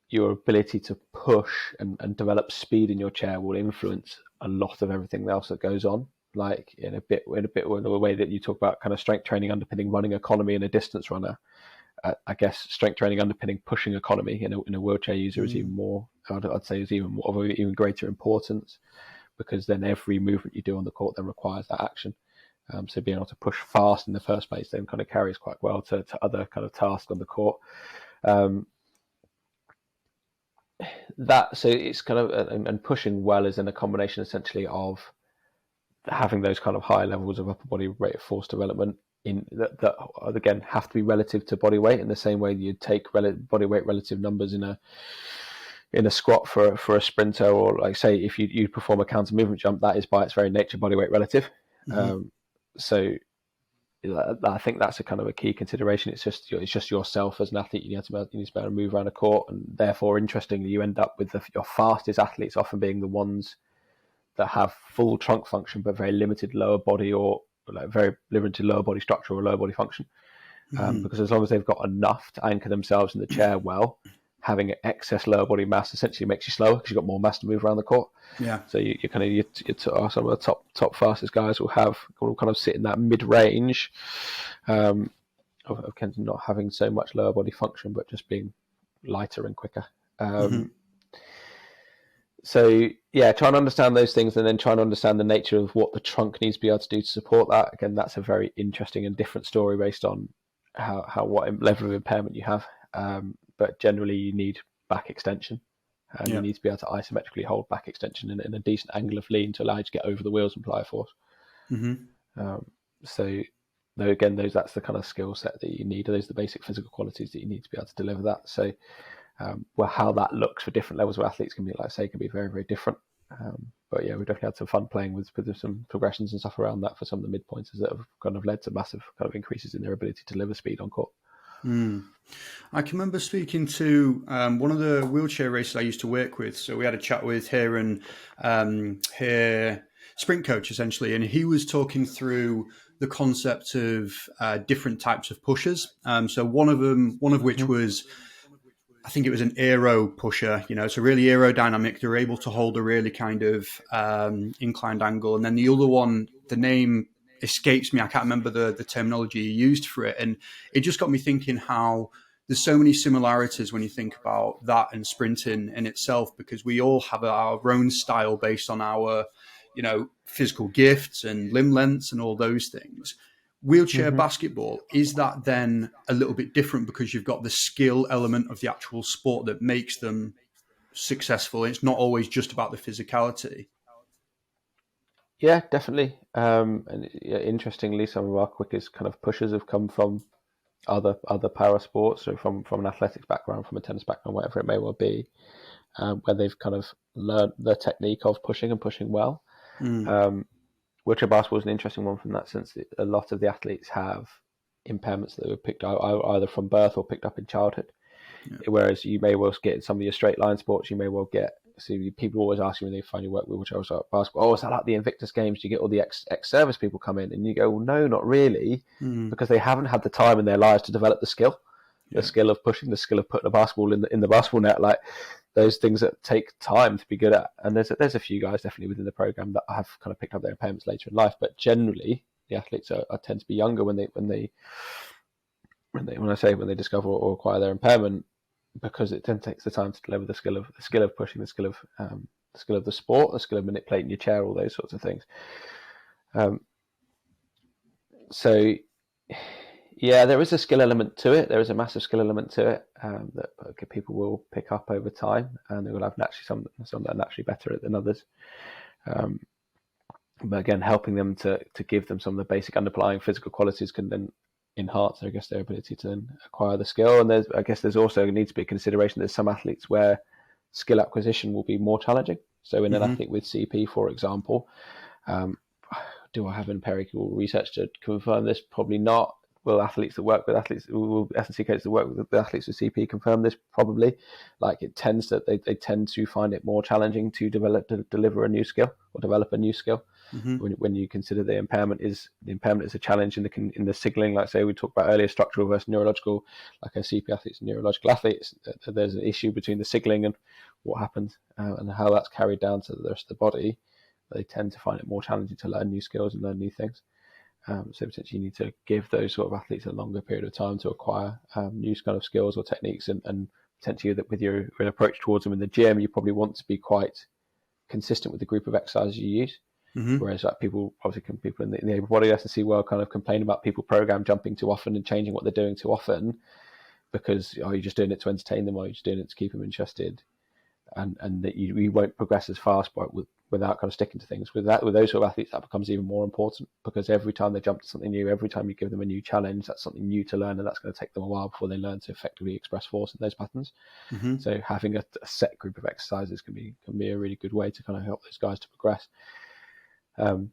your ability to push and develop speed in your chair will influence a lot of everything else that goes on. Like in a way that you talk about kind of strength training underpinning running economy in a distance runner. I guess strength training underpinning pushing economy in a wheelchair user is even more. I'd say is even more of even greater importance, because then every movement you do on the court then requires that action. So being able to push fast in the first place then kind of carries quite well to other kind of tasks on the court. So it's kind of, and pushing well is in a combination essentially of having those kind of high levels of upper body rate of force development in that again have to be relative to body weight, in the same way you'd take body weight relative numbers in a squat for a sprinter, or like say if you perform a counter movement jump, that is by its very nature body weight relative. Mm-hmm. So I think that's a kind of a key consideration. It's just yourself as an athlete. You need to be able to move around a court, and therefore, interestingly, you end up with your fastest athletes often being the ones that have full trunk function but very limited lower body, or like very limited lower body structure or lower body function. Because as long as they've got enough to anchor themselves in the chair well, having excess lower body mass essentially makes you slower because you've got more mass to move around the court. Yeah. So you kind of some of the top fastest guys will kind of sit in that mid range of kind of not having so much lower body function, but just being lighter and quicker. So yeah, trying to understand those things, and then trying to understand the nature of what the trunk needs to be able to do to support that. Again, that's a very interesting and different story based on what level of impairment you have. But generally, you need back extension. You need to be able to isometrically hold back extension in a decent angle of lean to allow you to get over the wheels and apply force. So, again, that's the kind of skill set that you need. Those are the basic physical qualities that you need to be able to deliver that. So, how that looks for different levels of athletes can be, like I say, can be very, very different. But yeah, we've definitely had some fun playing with some progressions and stuff around that for some of the midpointers that have kind of led to massive kind of increases in their ability to deliver speed on court. I can remember speaking to one of the wheelchair racers I used to work with. So we had a chat with her and her sprint coach essentially, and he was talking through the concept of different types of pushers. So one of which was, I think it was an aero pusher, so really aerodynamic. They're able to hold a really kind of inclined angle. And then the other one, the name escapes me. I can't remember the terminology you used for it. And it just got me thinking how there's so many similarities when you think about that and sprinting in itself, because we all have our own style based on our, physical gifts and limb lengths and all those things. Wheelchair basketball, is that then a little bit different because you've got the skill element of the actual sport that makes them successful? It's not always just about the physicality. Yeah, definitely. And interestingly, some of our quickest kind of pushers have come from other para sports, so from an athletics background, from a tennis background, whatever it may well be, where they've kind of learned the technique of pushing and pushing well. Wheelchair basketball is an interesting one from that sense. A lot of the athletes have impairments that were picked up either from birth or picked up in childhood. Yeah. Whereas you may well get in some of your straight line sports, you may well get. So people always ask you when they find your work with wheelchair basketball, is that like the Invictus Games? Do you get all the ex-service people come in? And you go, well, no, not really, because they haven't had the time in their lives to develop the skill of pushing, the skill of putting a basketball in the basketball net, like those things that take time to be good at. And there's a few guys definitely within the program that have kind of picked up their impairments later in life, but generally the athletes tend to be younger when they discover or acquire their impairment, because it then takes the time to deliver the skill of pushing, the skill of the sport, the skill of manipulating your chair, all those sorts of things. So Yeah, there is a skill element to it. There is a massive skill element to it that people will pick up over time, and they will have naturally some that are naturally better at than others. But again, helping them to give them some of the basic underlying physical qualities can then enhance, I guess, their ability to then acquire the skill. And there's also needs to be a consideration. There's some athletes where skill acquisition will be more challenging. So in an athlete with CP, for example, do I have empirical research to confirm this? Probably not. Will S&C coaches that work with athletes with CP confirm this? Probably. Like it tends that they tend to find it more challenging to deliver a new skill or develop a new skill. When you consider the impairment is a challenge in the signaling, like say we talked about earlier, structural versus neurological, like a CP athlete's neurological athletes, there's an issue between the signaling and what happens and how that's carried down to the rest of the body. They tend to find it more challenging to learn new skills and learn new things. So potentially you need to give those sort of athletes a longer period of time to acquire new kind of skills or techniques, and potentially that with your approach towards them in the gym, you probably want to be quite consistent with the group of exercises you use. Whereas like people in the able body S&C world kind of complain about people program jumping too often and changing what they're doing too often because you're just doing it to entertain them or you're just doing it to keep them interested, and that you won't progress as fast without kind of sticking to things. With those sort of athletes, that becomes even more important because every time they jump to something new, every time you give them a new challenge, that's something new to learn, and that's going to take them a while before they learn to effectively express force in those patterns. So having a set group of exercises can be a really good way to kind of help those guys to progress. And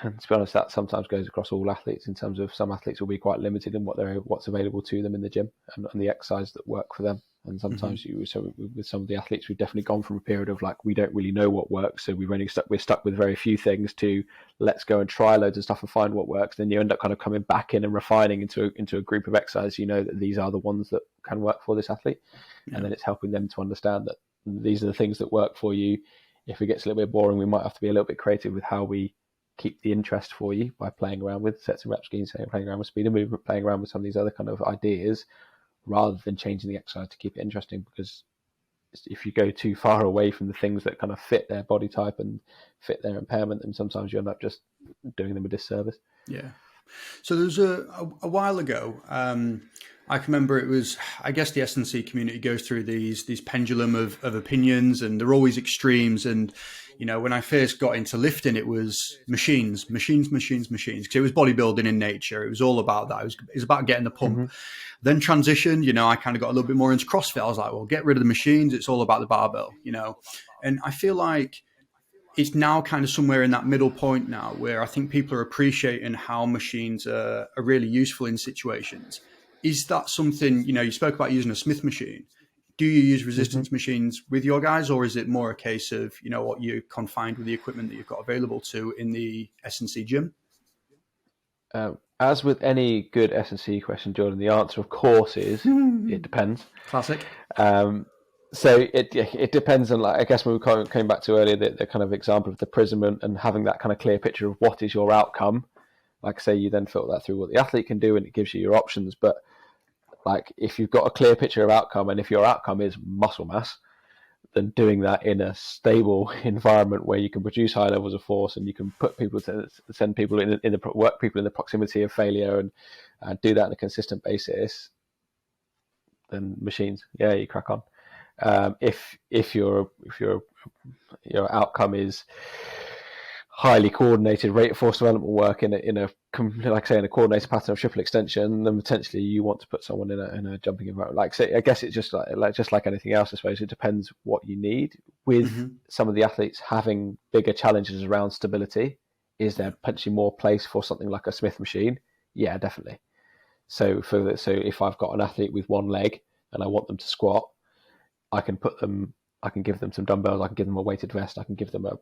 to be honest, that sometimes goes across all athletes in terms of some athletes will be quite limited in what's available to them in the gym and the exercise that work for them. And sometimes so with some of the athletes, we've definitely gone from a period of like, we don't really know what works. So we're stuck with very few things to let's go and try loads of stuff and find what works. Then you end up kind of coming back in and refining into a group of exercises. You know that these are the ones that can work for this athlete. And then it's helping them to understand that these are the things that work for you. If it gets a little bit boring, we might have to be a little bit creative with how we keep the interest for you by playing around with sets and rep schemes, playing around with speed and movement, playing around with some of these other kind of ideas, rather than changing the exercise to keep it interesting. Because if you go too far away from the things that kind of fit their body type and fit their impairment, then sometimes you end up just doing them a disservice. Yeah. So there was a while ago, I can remember it was, I guess the S&C community goes through these pendulum of opinions, and they're always extremes. And, you know, when I first got into lifting, it was machines, because it was bodybuilding in nature. It was all about that. It was about getting the pump. Then transitioned, you know, I kind of got a little bit more into CrossFit. I was like, well, get rid of the machines. It's all about the barbell, you know. And I feel like it's now kind of somewhere in that middle point now where I think people are appreciating how machines are really useful in situations. Is that something, you know, you spoke about using a Smith machine. Do you use resistance machines with your guys, or is it more a case of, you know, what you're confined with the equipment that you've got available to in the S&C gym? As with any good S&C question, Jordan, the answer, of course, is it depends. Classic. So it depends on, like, I guess when we came back to earlier, the kind of example of the prism and having that kind of clear picture of what is your outcome. Like, say, you then filter that through what the athlete can do, and it gives you your options. But like, if you've got a clear picture of outcome, and if your outcome is muscle mass, then doing that in a stable environment where you can produce high levels of force and you can work people in the proximity of failure and do that on a consistent basis, then machines, yeah, you crack on. If your outcome is highly coordinated rate of force development work in a like say in a coordinated pattern of triple extension, then potentially you want to put someone in a jumping environment. Like, say, I guess it's just like anything else, I suppose. It depends what you need. With some of the athletes having bigger challenges around stability, is there potentially more place for something like a Smith machine? Yeah, definitely. So if I've got an athlete with one leg and I want them to squat, I can give them some dumbbells, I can give them a weighted vest, I can give them a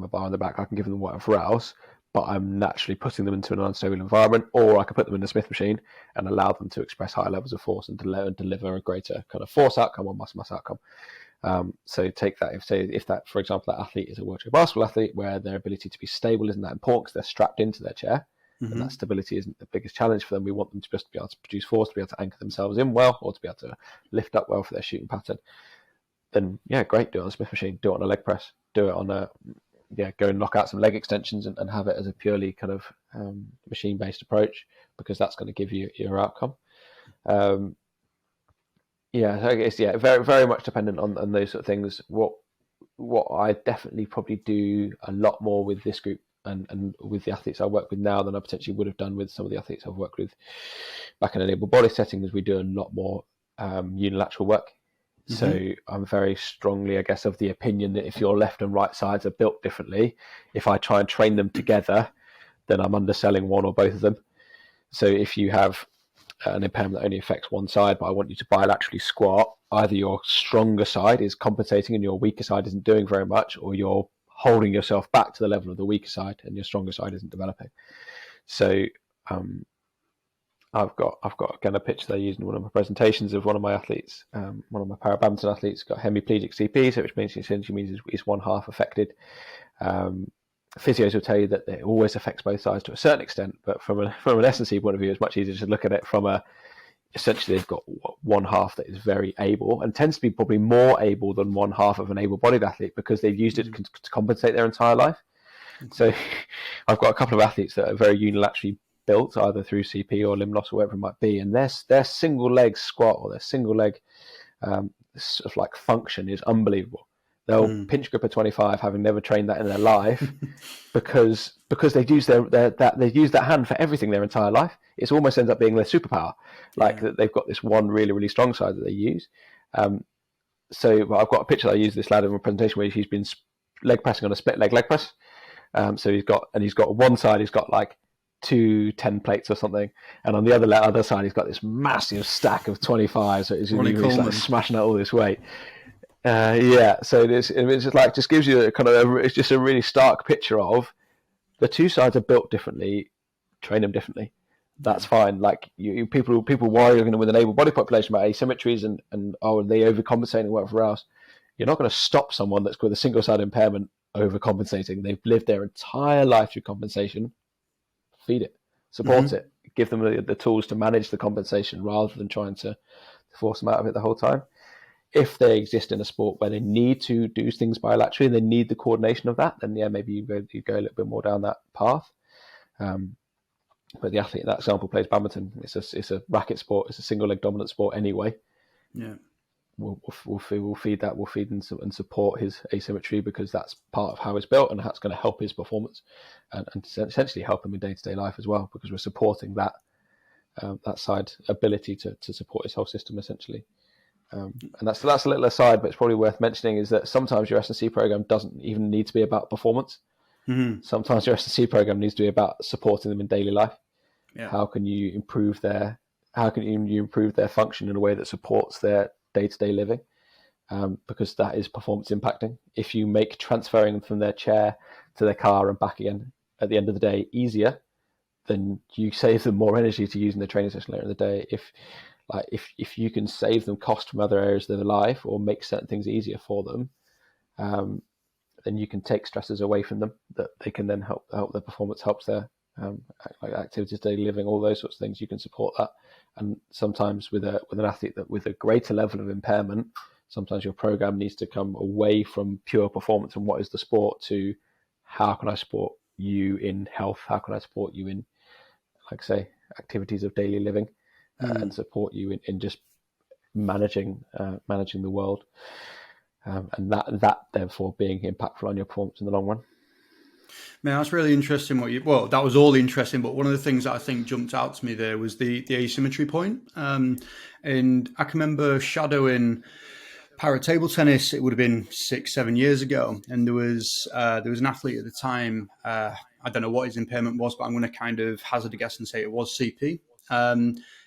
bar on the back, I can give them whatever else, but I'm naturally putting them into an unstable environment. Or I can put them in a Smith machine and allow them to express higher levels of force and deliver a greater kind of force outcome or muscle mass outcome. So take that, if that, for example, that athlete is a wheelchair basketball athlete where their ability to be stable isn't that important because they're strapped into their chair, and that stability isn't the biggest challenge for them. We want them to just be able to produce force, to be able to anchor themselves in well, or to be able to lift up well for their shooting pattern. Then, yeah, great, do it on a Smith machine, do it on a leg press, do it on a go and knock out some leg extensions and have it as a purely kind of machine-based approach, because that's going to give you your outcome. So I guess very very much dependent on those sort of things. What I definitely probably do a lot more with this group and with the athletes I work with now than I potentially would have done with some of the athletes I've worked with back in an able body setting is we do a lot more unilateral work. Mm-hmm. So I'm very strongly, I guess, of the opinion that if your left and right sides are built differently, if I try and train them together, then I'm underselling one or both of them. So if you have an impairment that only affects one side, but I want you to bilaterally squat, either your stronger side is compensating and your weaker side isn't doing very much, or you're holding yourself back to the level of the weaker side and your stronger side isn't developing. So I've got again a picture that I used in one of my presentations of one of my athletes, one of my Badminton athletes got hemiplegic CP, so which essentially means is one half affected. Physios will tell you that it always affects both sides to a certain extent, but from an S&C point of view, it's much easier to look at it from essentially they've got one half that is very able and tends to be probably more able than one half of an able-bodied athlete because they've used it to compensate their entire life. So I've got a couple of athletes that are very unilaterally built, either through CP or limb loss or whatever it might be, and their single leg squat or their single leg sort of like function is unbelievable. They'll pinch grip at 25, having never trained that in their life, because they've used they've used that hand for everything their entire life. It almost ends up being their superpower. Like that they've got this one really really strong side that they use. So I've got a picture that I used this lad in a presentation where he's been leg pressing on a split leg press. So he's got one side he's got like 2 10 plates or something, and on the other side he's got this massive stack of 25. So he's really like smashing out all this weight. So it's just gives you it's just a really stark picture of the two sides are built differently, train them differently. That's fine. Like people worry you're going to with an able body population about asymmetries and are they overcompensating and whatever else. You're not going to stop someone that's with a single side impairment overcompensating. They've lived their entire life through compensation. Feed it, support it, give them the tools to manage the compensation rather than trying to force them out of it the whole time. If they exist in a sport where they need to do things bilaterally and they need the coordination of that, then maybe you go a little bit more down that path. But the athlete in that example plays badminton. It's a racket sport. It's a single leg dominant sport anyway. Yeah, we'll feed that. We'll feed and support his asymmetry because that's part of how it's built and that's going to help his performance and essentially help him in day-to-day life as well, because we're supporting that side ability to support his whole system essentially. And that's a little aside, but it's probably worth mentioning is that sometimes your S&C program doesn't even need to be about performance. Sometimes your S&C program needs to be about supporting them in daily life. Yeah. How can you improve their function in a way that supports their day-to-day living? Because that is performance impacting. If you make transferring them from their chair to their car and back again at the end of the day easier, then you save them more energy to use in the training session later in the day. If you can save them cost from other areas of their life or make certain things easier for them, then you can take stresses away from them that they can then help their performance, helps their activities, daily living, all those sorts of things. You can support that. And sometimes with an athlete that with a greater level of impairment, sometimes your program needs to come away from pure performance and what is the sport to how can I support you in health? How can I support you in, like I say, activities of daily living? And support you in just managing the world, and that therefore being impactful on your performance in the long run. Man, that's really interesting. That was all interesting, but one of the things that I think jumped out to me there was the asymmetry point. And I can remember shadowing para table tennis. It would have been 6-7 years ago, and there was an athlete at the time. I don't know what his impairment was, but I'm going to kind of hazard a guess and say it was CP.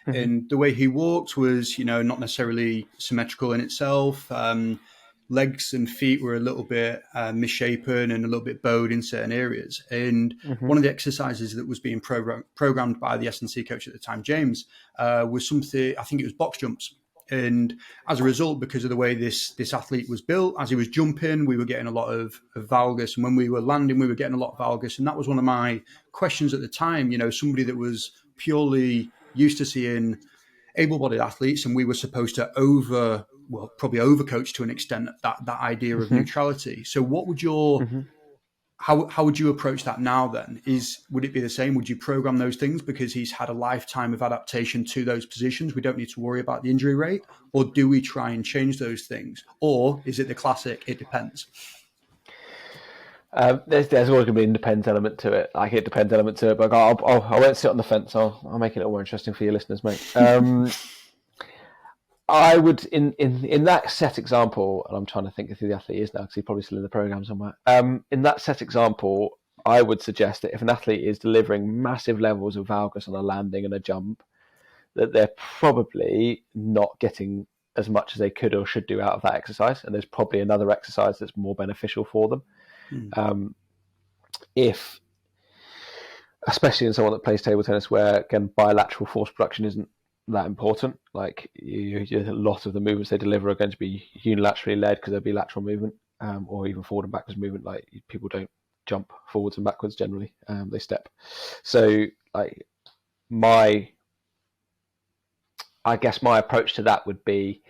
And the way he walked was, not necessarily symmetrical in itself. Legs and feet were a little bit misshapen and a little bit bowed in certain areas. And one of the exercises that was being programmed by the S&C coach at the time, James, was something, I think it was box jumps. And as a result, because of the way this athlete was built, as he was jumping, we were getting a lot of valgus. And when we were landing, we were getting a lot of valgus. And that was one of my questions at the time, somebody that was purely used to seeing able-bodied athletes, and we were supposed to probably overcoach to an extent that idea of neutrality. So what would your how would you approach that now then? Would it be the same? Would you program those things because he's had a lifetime of adaptation to those positions? We don't need to worry about the injury rate, or do we try and change those things? Or is it the classic, it depends? There's always going to be an depends element to it. Like it depends element to it, but I won't sit on the fence. I'll make it a little more interesting for your listeners, mate. I would, in that set example, and I'm trying to think of who the athlete is now because he's probably still in the program somewhere. In that set example, I would suggest that if an athlete is delivering massive levels of valgus on a landing and a jump, that they're probably not getting as much as they could or should do out of that exercise, and there's probably another exercise that's more beneficial for them. If, especially in someone that plays table tennis, where again bilateral force production isn't that important, like a lot of the movements they deliver are going to be unilaterally led because there'll be lateral movement, or even forward and backwards movement. Like people don't jump forwards and backwards generally, they step. So like I guess my approach to that would be,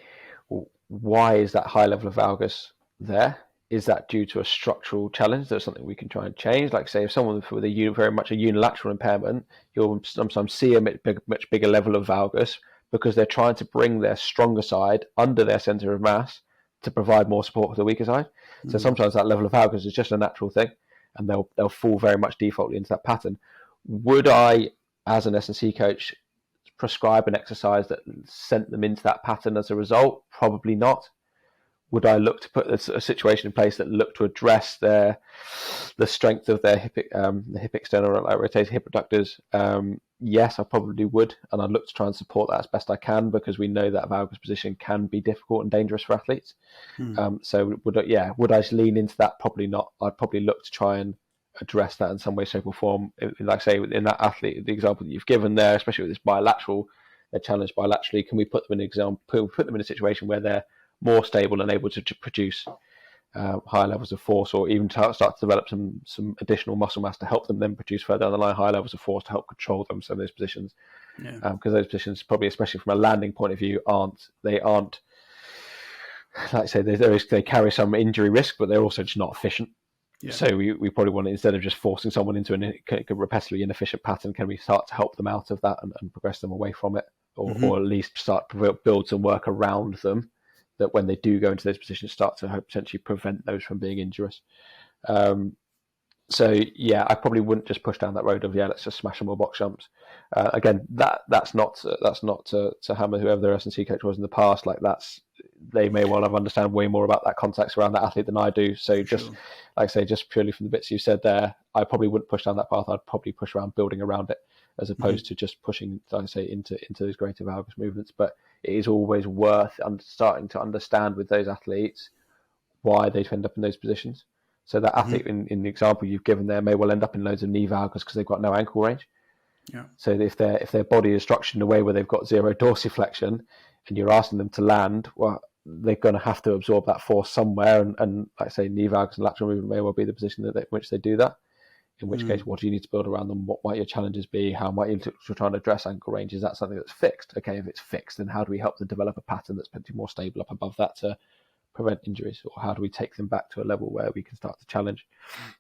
why is that high level of valgus there? Is that due to a structural challenge? That's something we can try and change. Like say, if someone with very much a unilateral impairment, you'll sometimes see a much bigger level of valgus because they're trying to bring their stronger side under their center of mass to provide more support for the weaker side. So sometimes that level of valgus is just a natural thing, and they'll fall very much defaultly into that pattern. Would I, as an S&C coach, prescribe an exercise that sent them into that pattern as a result? Probably not. Would I look to put a situation in place that looked to address the strength of their hip external rotator hip abductors? Yes, I probably would, and I'd look to try and support that as best I can, because we know that valgus position can be difficult and dangerous for athletes. So would I lean into that? Probably not. I'd probably look to try and address that in some way, shape, or form. Like I say, in that athlete, the example that you've given there, especially with this bilateral, they're challenged bilaterally. Can we put them in a situation where they're more stable and able to produce higher levels of force, or even start to develop some additional muscle mass to help them then produce further down the line higher levels of force to help control them? So those positions, because those positions, probably especially from a landing point of view, aren't like I say, they carry some injury risk, but they're also just not efficient. So we probably want to, instead of just forcing someone into a repetitively inefficient pattern, can we start to help them out of that and progress them away from it, or at least start to build some work around them, that when they do go into those positions, start to potentially prevent those from being injurious. So I probably wouldn't just push down that road of let's just smash them all box jumps. Again, that's not to hammer whoever their S&C coach was in the past. Like they may well have understand way more about that context around that athlete than I do. So just like I say, just purely from the bits you said there, I probably wouldn't push down that path. I'd probably push around building around it, as opposed to just pushing, like I say, into those greater valgus movements. But it is always worth starting to understand with those athletes why they end up in those positions. So that athlete in the example you've given there may well end up in loads of knee valgus because they've got no ankle range. So if their body is structured in a way where they've got zero dorsiflexion, and you're asking them to land, well, they're going to have to absorb that force somewhere. And like I say, knee valgus and lateral movement may well be the position in which they do that. In which case, what do you need to build around them? What might your challenges be? How might you try and address ankle range? Is that something that's fixed? Okay, if it's fixed, then how do we help them develop a pattern that's potentially more stable up above that to prevent injuries? Or how do we take them back to a level where we can start to challenge,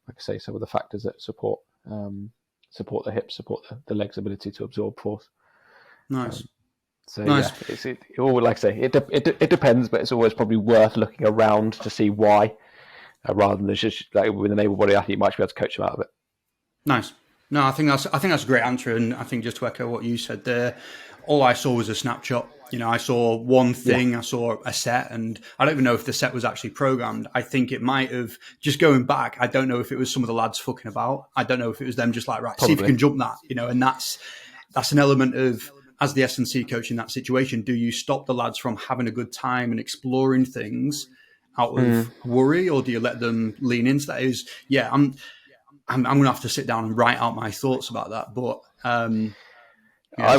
like I say, some of the factors that support the hips, support the legs' ability to absorb force? Nice. It all, like I say, it depends, but it's always probably worth looking around to see why, rather than just like with an able-bodied athlete, you might be able to coach them out of it. Nice. No, I think that's a great answer, and I think just to echo what you said there, all I saw was a snapshot. I saw one thing, I saw a set, and I don't even know if the set was actually programmed. I think it might have, just going back, I don't know if it was some of the lads fucking about. I don't know if it was them just like, right, probably. See if you can jump that, and that's an element of, as the S&C coach in that situation, do you stop the lads from having a good time and exploring things out of worry, or do you let them lean into that? I'm going to have to sit down and write out my thoughts about that. But I'm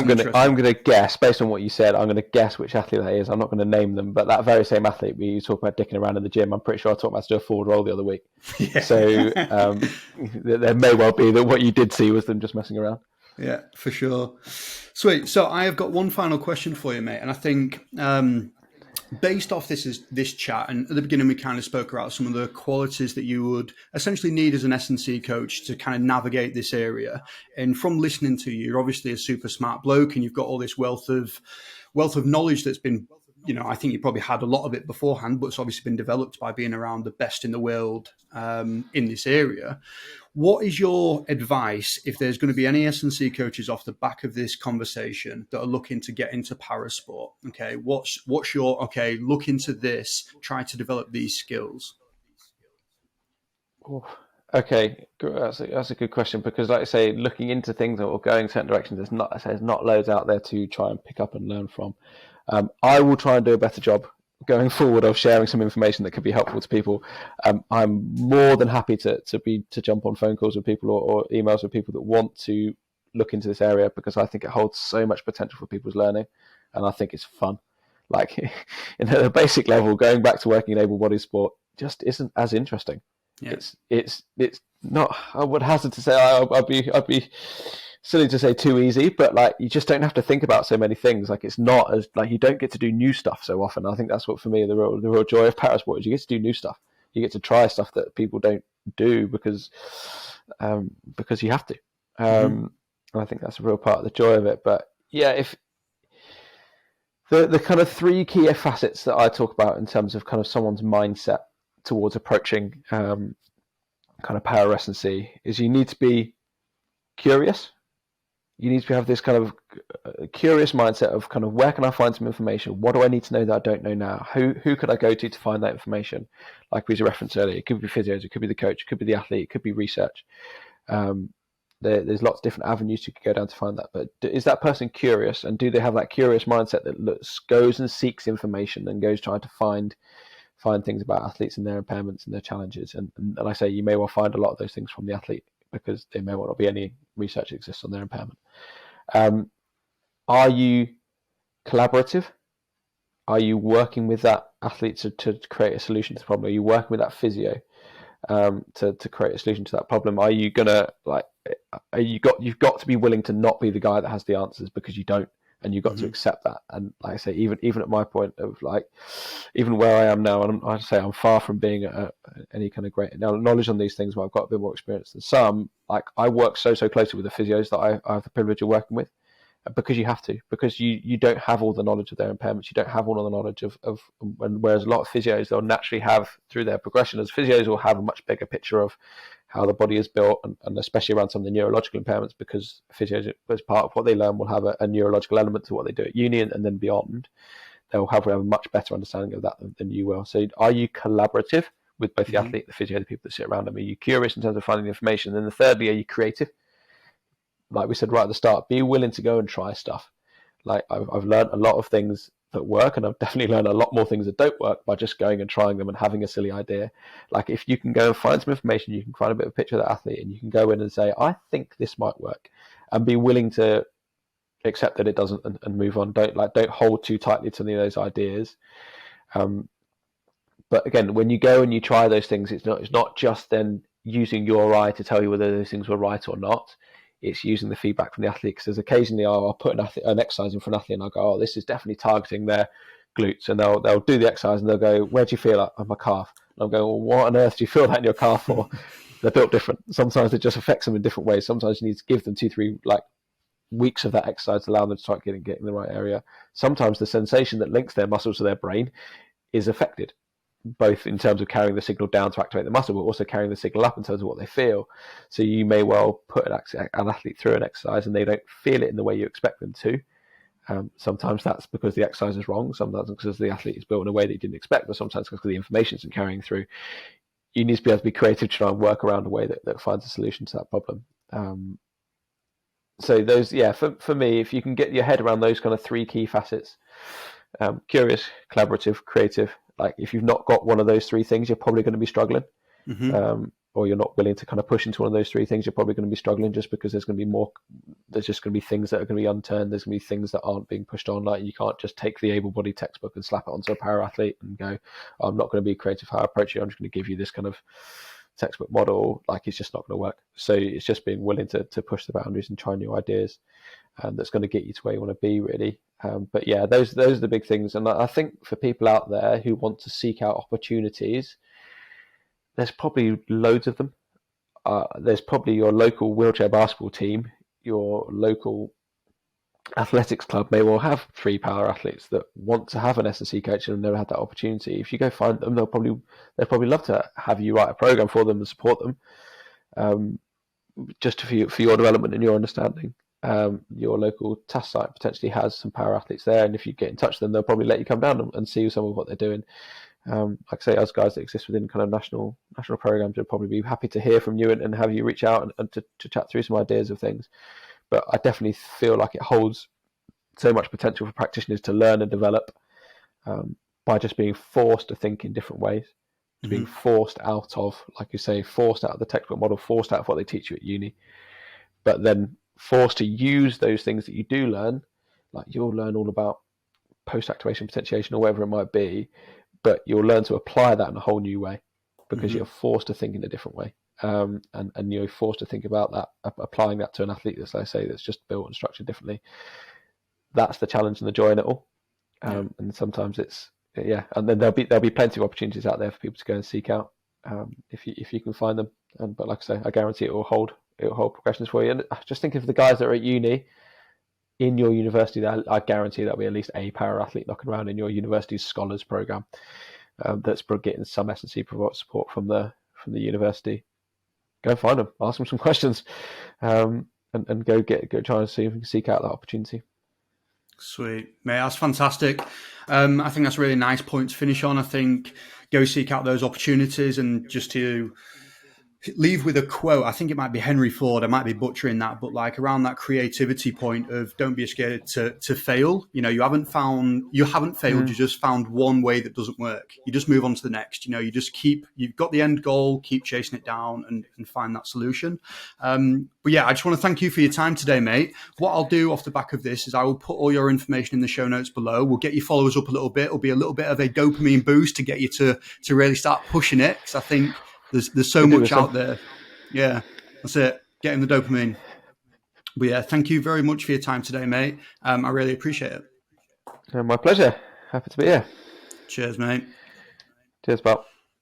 going to guess, based on what you said, I'm going to guess which athlete that is. I'm not going to name them, but that very same athlete we talk about dicking around in the gym, I'm pretty sure I talked about to do a forward roll the other week. So there may well be that what you did see was them just messing around. Yeah, for sure. Sweet. So I have got one final question for you, mate. And I think Based off this chat, and at the beginning we kind of spoke about some of the qualities that you would essentially need as an S&C coach to kind of navigate this area. And from listening to you, you're obviously a super smart bloke, and you've got all this wealth of knowledge that's been, I think you probably had a lot of it beforehand, but it's obviously been developed by being around the best in the world in this area. What is your advice if there's going to be any S&C coaches off the back of this conversation that are looking to get into parasport? Okay, what's your, look into this, try to develop these skills? Okay, that's a good question, because, like I say, looking into things or going certain directions, there's not loads out there to try and pick up and learn from. I will try and do a better job going forward of sharing some information that could be helpful to people. I'm more than happy to jump on phone calls with people or emails with people that want to look into this area, because I think it holds so much potential for people's learning, and I think it's fun. Like, at a basic level, going back to working in able-bodied sport just isn't as interesting. Yeah. It's not. I would hazard to say I'd be silly to say too easy, but like, you just don't have to think about so many things. Like, it's not as, like, you don't get to do new stuff so often. I think that's what, for me, the real joy of parasport is you get to do new stuff. You get to try stuff that people don't do because you have to. And I think that's a real part of the joy of it. But yeah, if the kind of three key facets that I talk about in terms of kind of someone's mindset towards approaching kind of para S&C is, you need to be curious. You need to have this kind of curious mindset of kind of, where can I find some information? What do I need to know that I don't know now? Who could I go to find that information? Like we referenced earlier, it could be physios, it could be the coach, it could be the athlete, it could be research. There's lots of different avenues you could go down to find that. But is that person curious, and do they have that curious mindset that goes and seeks information and goes trying to find things about athletes and their impairments and their challenges? And I say, you may well find a lot of those things from the athlete, because there may well not be any research that exists on their impairment. Are you collaborative? Are you working with that athlete to create a solution to the problem? Are you working with that physio to create a solution to that problem? Are you gonna, like, you've got to be willing to not be the guy that has the answers, because you don't, and you've got to accept that. And like I say, even at my point of, like, even where I am now, and I'd say I'm far from being any kind of great knowledge on these things, but I've got a bit more experience than some. Like, I work so closely with the physios that I have the privilege of working with, because you have to, because you don't have all the knowledge of their impairments, you don't have all of the knowledge of whereas a lot of physios, they'll naturally have, through their progression as physios, will have a much bigger picture of how the body is built, and especially around some of the neurological impairments, because physios, as part of what they learn, will have a neurological element to what they do at uni, and then beyond. They'll have a much better understanding of that than you will. So are you collaborative with both the athlete, the physio, the people that sit around them? Are you curious in terms of finding the information? And then thirdly, are you creative? Like we said right at the start, be willing to go and try stuff. Like, I've learned a lot of things that work, and I've definitely learned a lot more things that don't work by just going and trying them and having a silly idea. Like, if you can go and find some information, you can find a bit of a picture of that athlete, and you can go in and say, I think this might work, and be willing to accept that it doesn't, and move on. Don't hold too tightly to any of those ideas. But again, when you go and you try those things, it's not just then using your eye to tell you whether those things were right or not. It's using the feedback from the athlete, because occasionally I'll put an exercise in for an athlete, and I'll go, oh, this is definitely targeting their glutes, and they'll do the exercise, and they'll go, where do you feel it? On my calf. And I'm going, well, what on earth do you feel that in your calf for? They're built different. Sometimes it just affects them in different ways. Sometimes you need to give them 2-3 weeks of that exercise to allow them to start getting in the right area. Sometimes the sensation that links their muscles to their brain is affected, both in terms of carrying the signal down to activate the muscle, but also carrying the signal up in terms of what they feel. So you may well put an athlete through an exercise, and they don't feel it in the way you expect them to. Sometimes that's because the exercise is wrong. Sometimes because the athlete is built in a way that you didn't expect, but sometimes because the information isn't carrying through. You need to be able to be creative to try and work around a way that finds a solution to that problem. So those, for me, if you can get your head around those kind of three key facets, curious, collaborative, creative. Like, if you've not got one of those three things, you're probably going to be struggling. Or you're not willing to kind of push into one of those three things, you're probably going to be struggling, just because there's just going to be things that are going to be unturned. There's going to be things that aren't being pushed on. Like, you can't just take the able-bodied textbook and slap it onto a para athlete and go, I'm not going to be creative how I approach it. I'm just going to give you this kind of textbook model, like it's just not going to work. So it's just being willing to push the boundaries and try new ideas, and that's going to get you to where you want to be, really. But yeah, those are the big things. And I think for people out there who want to seek out opportunities, there's probably loads of them. There's probably your local wheelchair basketball team, your local athletics club may well have 3 power athletes that want to have an S&C coach and have never had that opportunity. If you go find them, they'll probably love to have you write a program for them and support them, just for your development and your understanding. Your local task site potentially has some power athletes there, and if you get in touch with them, they'll probably let you come down and see some of what they're doing. Like I say, us guys that exist within kind of national programs would probably be happy to hear from you and have you reach out and to chat through some ideas of things. But I definitely feel like it holds so much potential for practitioners to learn and develop by just being forced to think in different ways, to being forced out of, like you say, forced out of the textbook model, forced out of what they teach you at uni, but then forced to use those things that you do learn. Like you'll learn all about post-activation potentiation or whatever it might be, but you'll learn to apply that in a whole new way because you're forced to think in a different way. And you're forced to think about that, applying that to an athlete that's just built and structured differently. That's the challenge and the joy in it all. And sometimes it's and then there'll be plenty of opportunities out there for people to go and seek out if you can find them. But like I say, I guarantee it will hold progressions for you. And just think of the guys that are at uni in your university. I guarantee there'll be at least a para athlete knocking around in your university's scholars program that's getting some S&C support from the university. Go find them, ask them some questions, and go try and see if you can seek out that opportunity. Sweet, mate, that's fantastic. I think that's a really nice point to finish on. I think go seek out those opportunities, and just to leave with a quote. I think it might be Henry Ford. I might be butchering that, but like around that creativity point of don't be scared to fail. You haven't failed. You just found one way that doesn't work. You just move on to the next. You just you've got the end goal, keep chasing it down and find that solution. But yeah, I just want to thank you for your time today, mate. What I'll do off the back of this is I will put all your information in the show notes below. We'll get your followers up a little bit. It'll be a little bit of a dopamine boost to get you to really start pushing it. Because I think there's so much out there. Yeah, that's it. Getting the dopamine. But yeah, thank you very much for your time today, mate. I really appreciate it. My pleasure. Happy to be here. Cheers, mate. Cheers, pal.